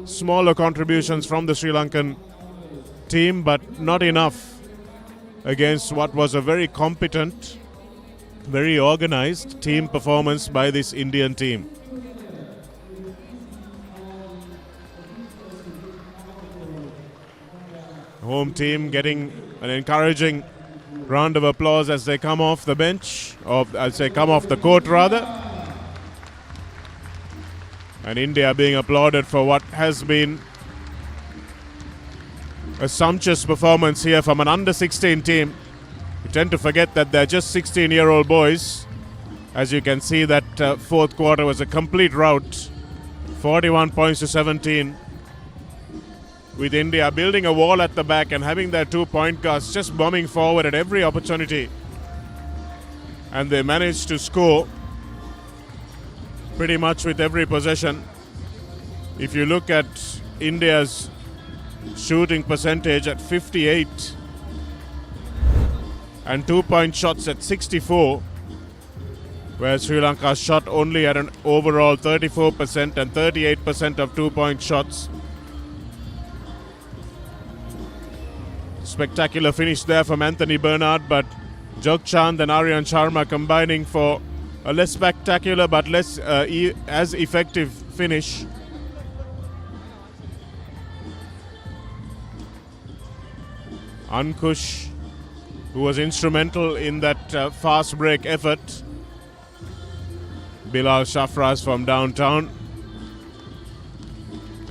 smaller contributions from the Sri Lankan team, but not enough against what was a very competent, very organized team performance by this Indian team. Home team getting an encouraging round of applause as they come off the bench, or I'll say come off the court rather. And India being applauded for what has been a sumptuous performance here from an under-16 team. You tend to forget that they're just 16-year-old boys. As you can see, that fourth quarter was a complete rout. 41 points to 17. With India building a wall at the back and having their 2 point guards just bombing forward at every opportunity. And they managed to score pretty much with every possession. If you look at India's shooting percentage at 58 and 2-point shots at 64, where Sri Lanka shot only at an overall 34% and 38% of 2-point shots. Spectacular finish there from Anthony Bernard, but Jogchand and Aryan Sharma combining for a less spectacular but less as effective finish. Ankush, who was instrumental in that fast break effort. Bilal Shafraz from downtown.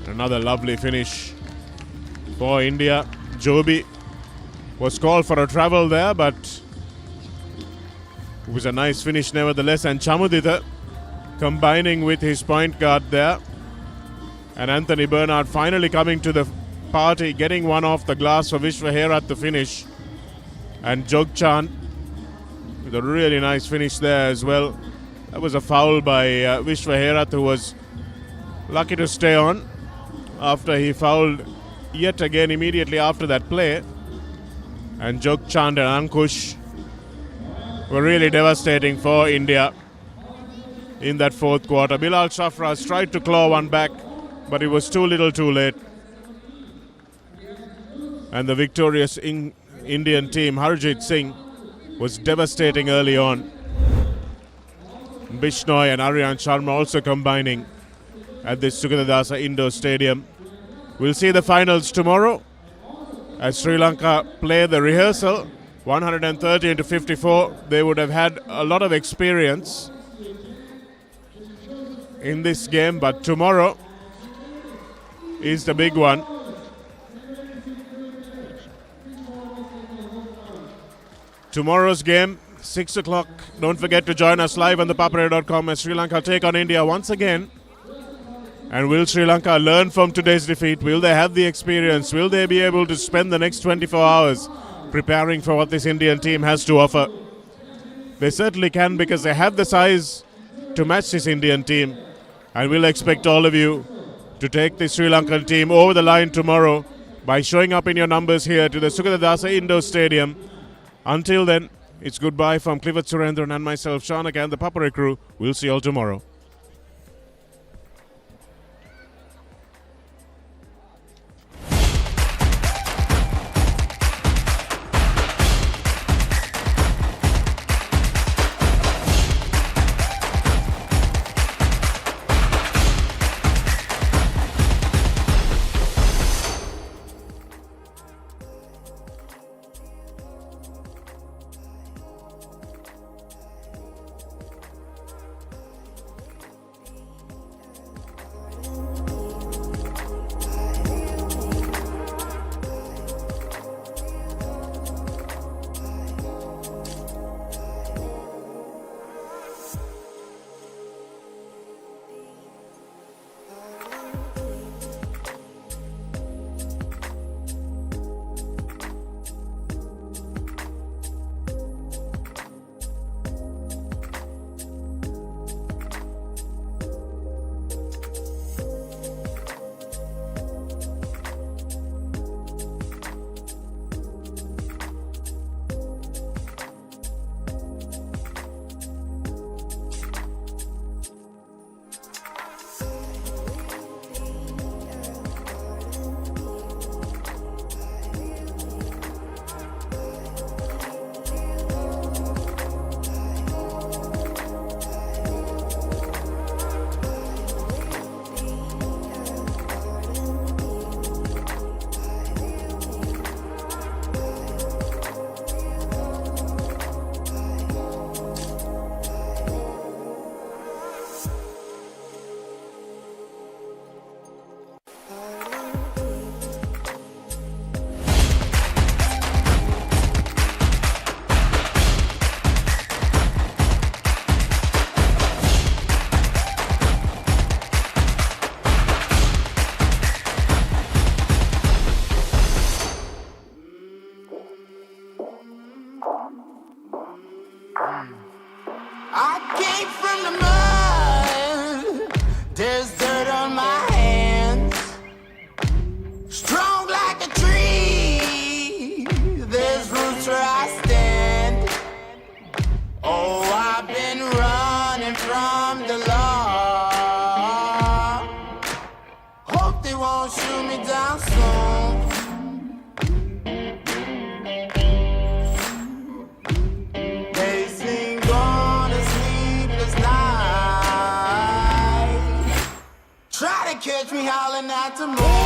Another lovely finish for India. Joby was called for a travel there, but it was a nice finish nevertheless. And Chamudita combining with his point guard there. And Anthony Bernard finally coming to the party, getting one off the glass for Vishwaherat to finish. And Jogchand with a really nice finish there as well. That was a foul by Vishwaherat, who was lucky to stay on after he fouled yet again immediately after that play. And Jogchand and Ankush were really devastating for India in that fourth quarter. Bilal Shafraz tried to claw one back, but it was too little too late. And the victorious Indian team, Harjit Singh, was devastating early on. Bishnoi and Aryan Sharma also combining at this Sugathadasa Indoor Stadium. We'll see the finals tomorrow as Sri Lanka play the rehearsal. 130 to 54. They would have had a lot of experience in this game, but tomorrow is the big one. Tomorrow's game, 6 o'clock. Don't forget to join us live on the papare.com as Sri Lanka take on India once again. And will Sri Lanka learn from today's defeat? Will they have the experience? Will they be able to spend the next 24 hours preparing for what this Indian team has to offer? They certainly can, because they have the size to match this Indian team. And we'll expect all of you to take the Sri Lankan team over the line tomorrow by showing up in your numbers here to the Sugathadasa Indoor Stadium. Until then, it's goodbye from Clifford Surendran and myself, Shanak, and the Papare crew. We'll see you all tomorrow. telling her to move.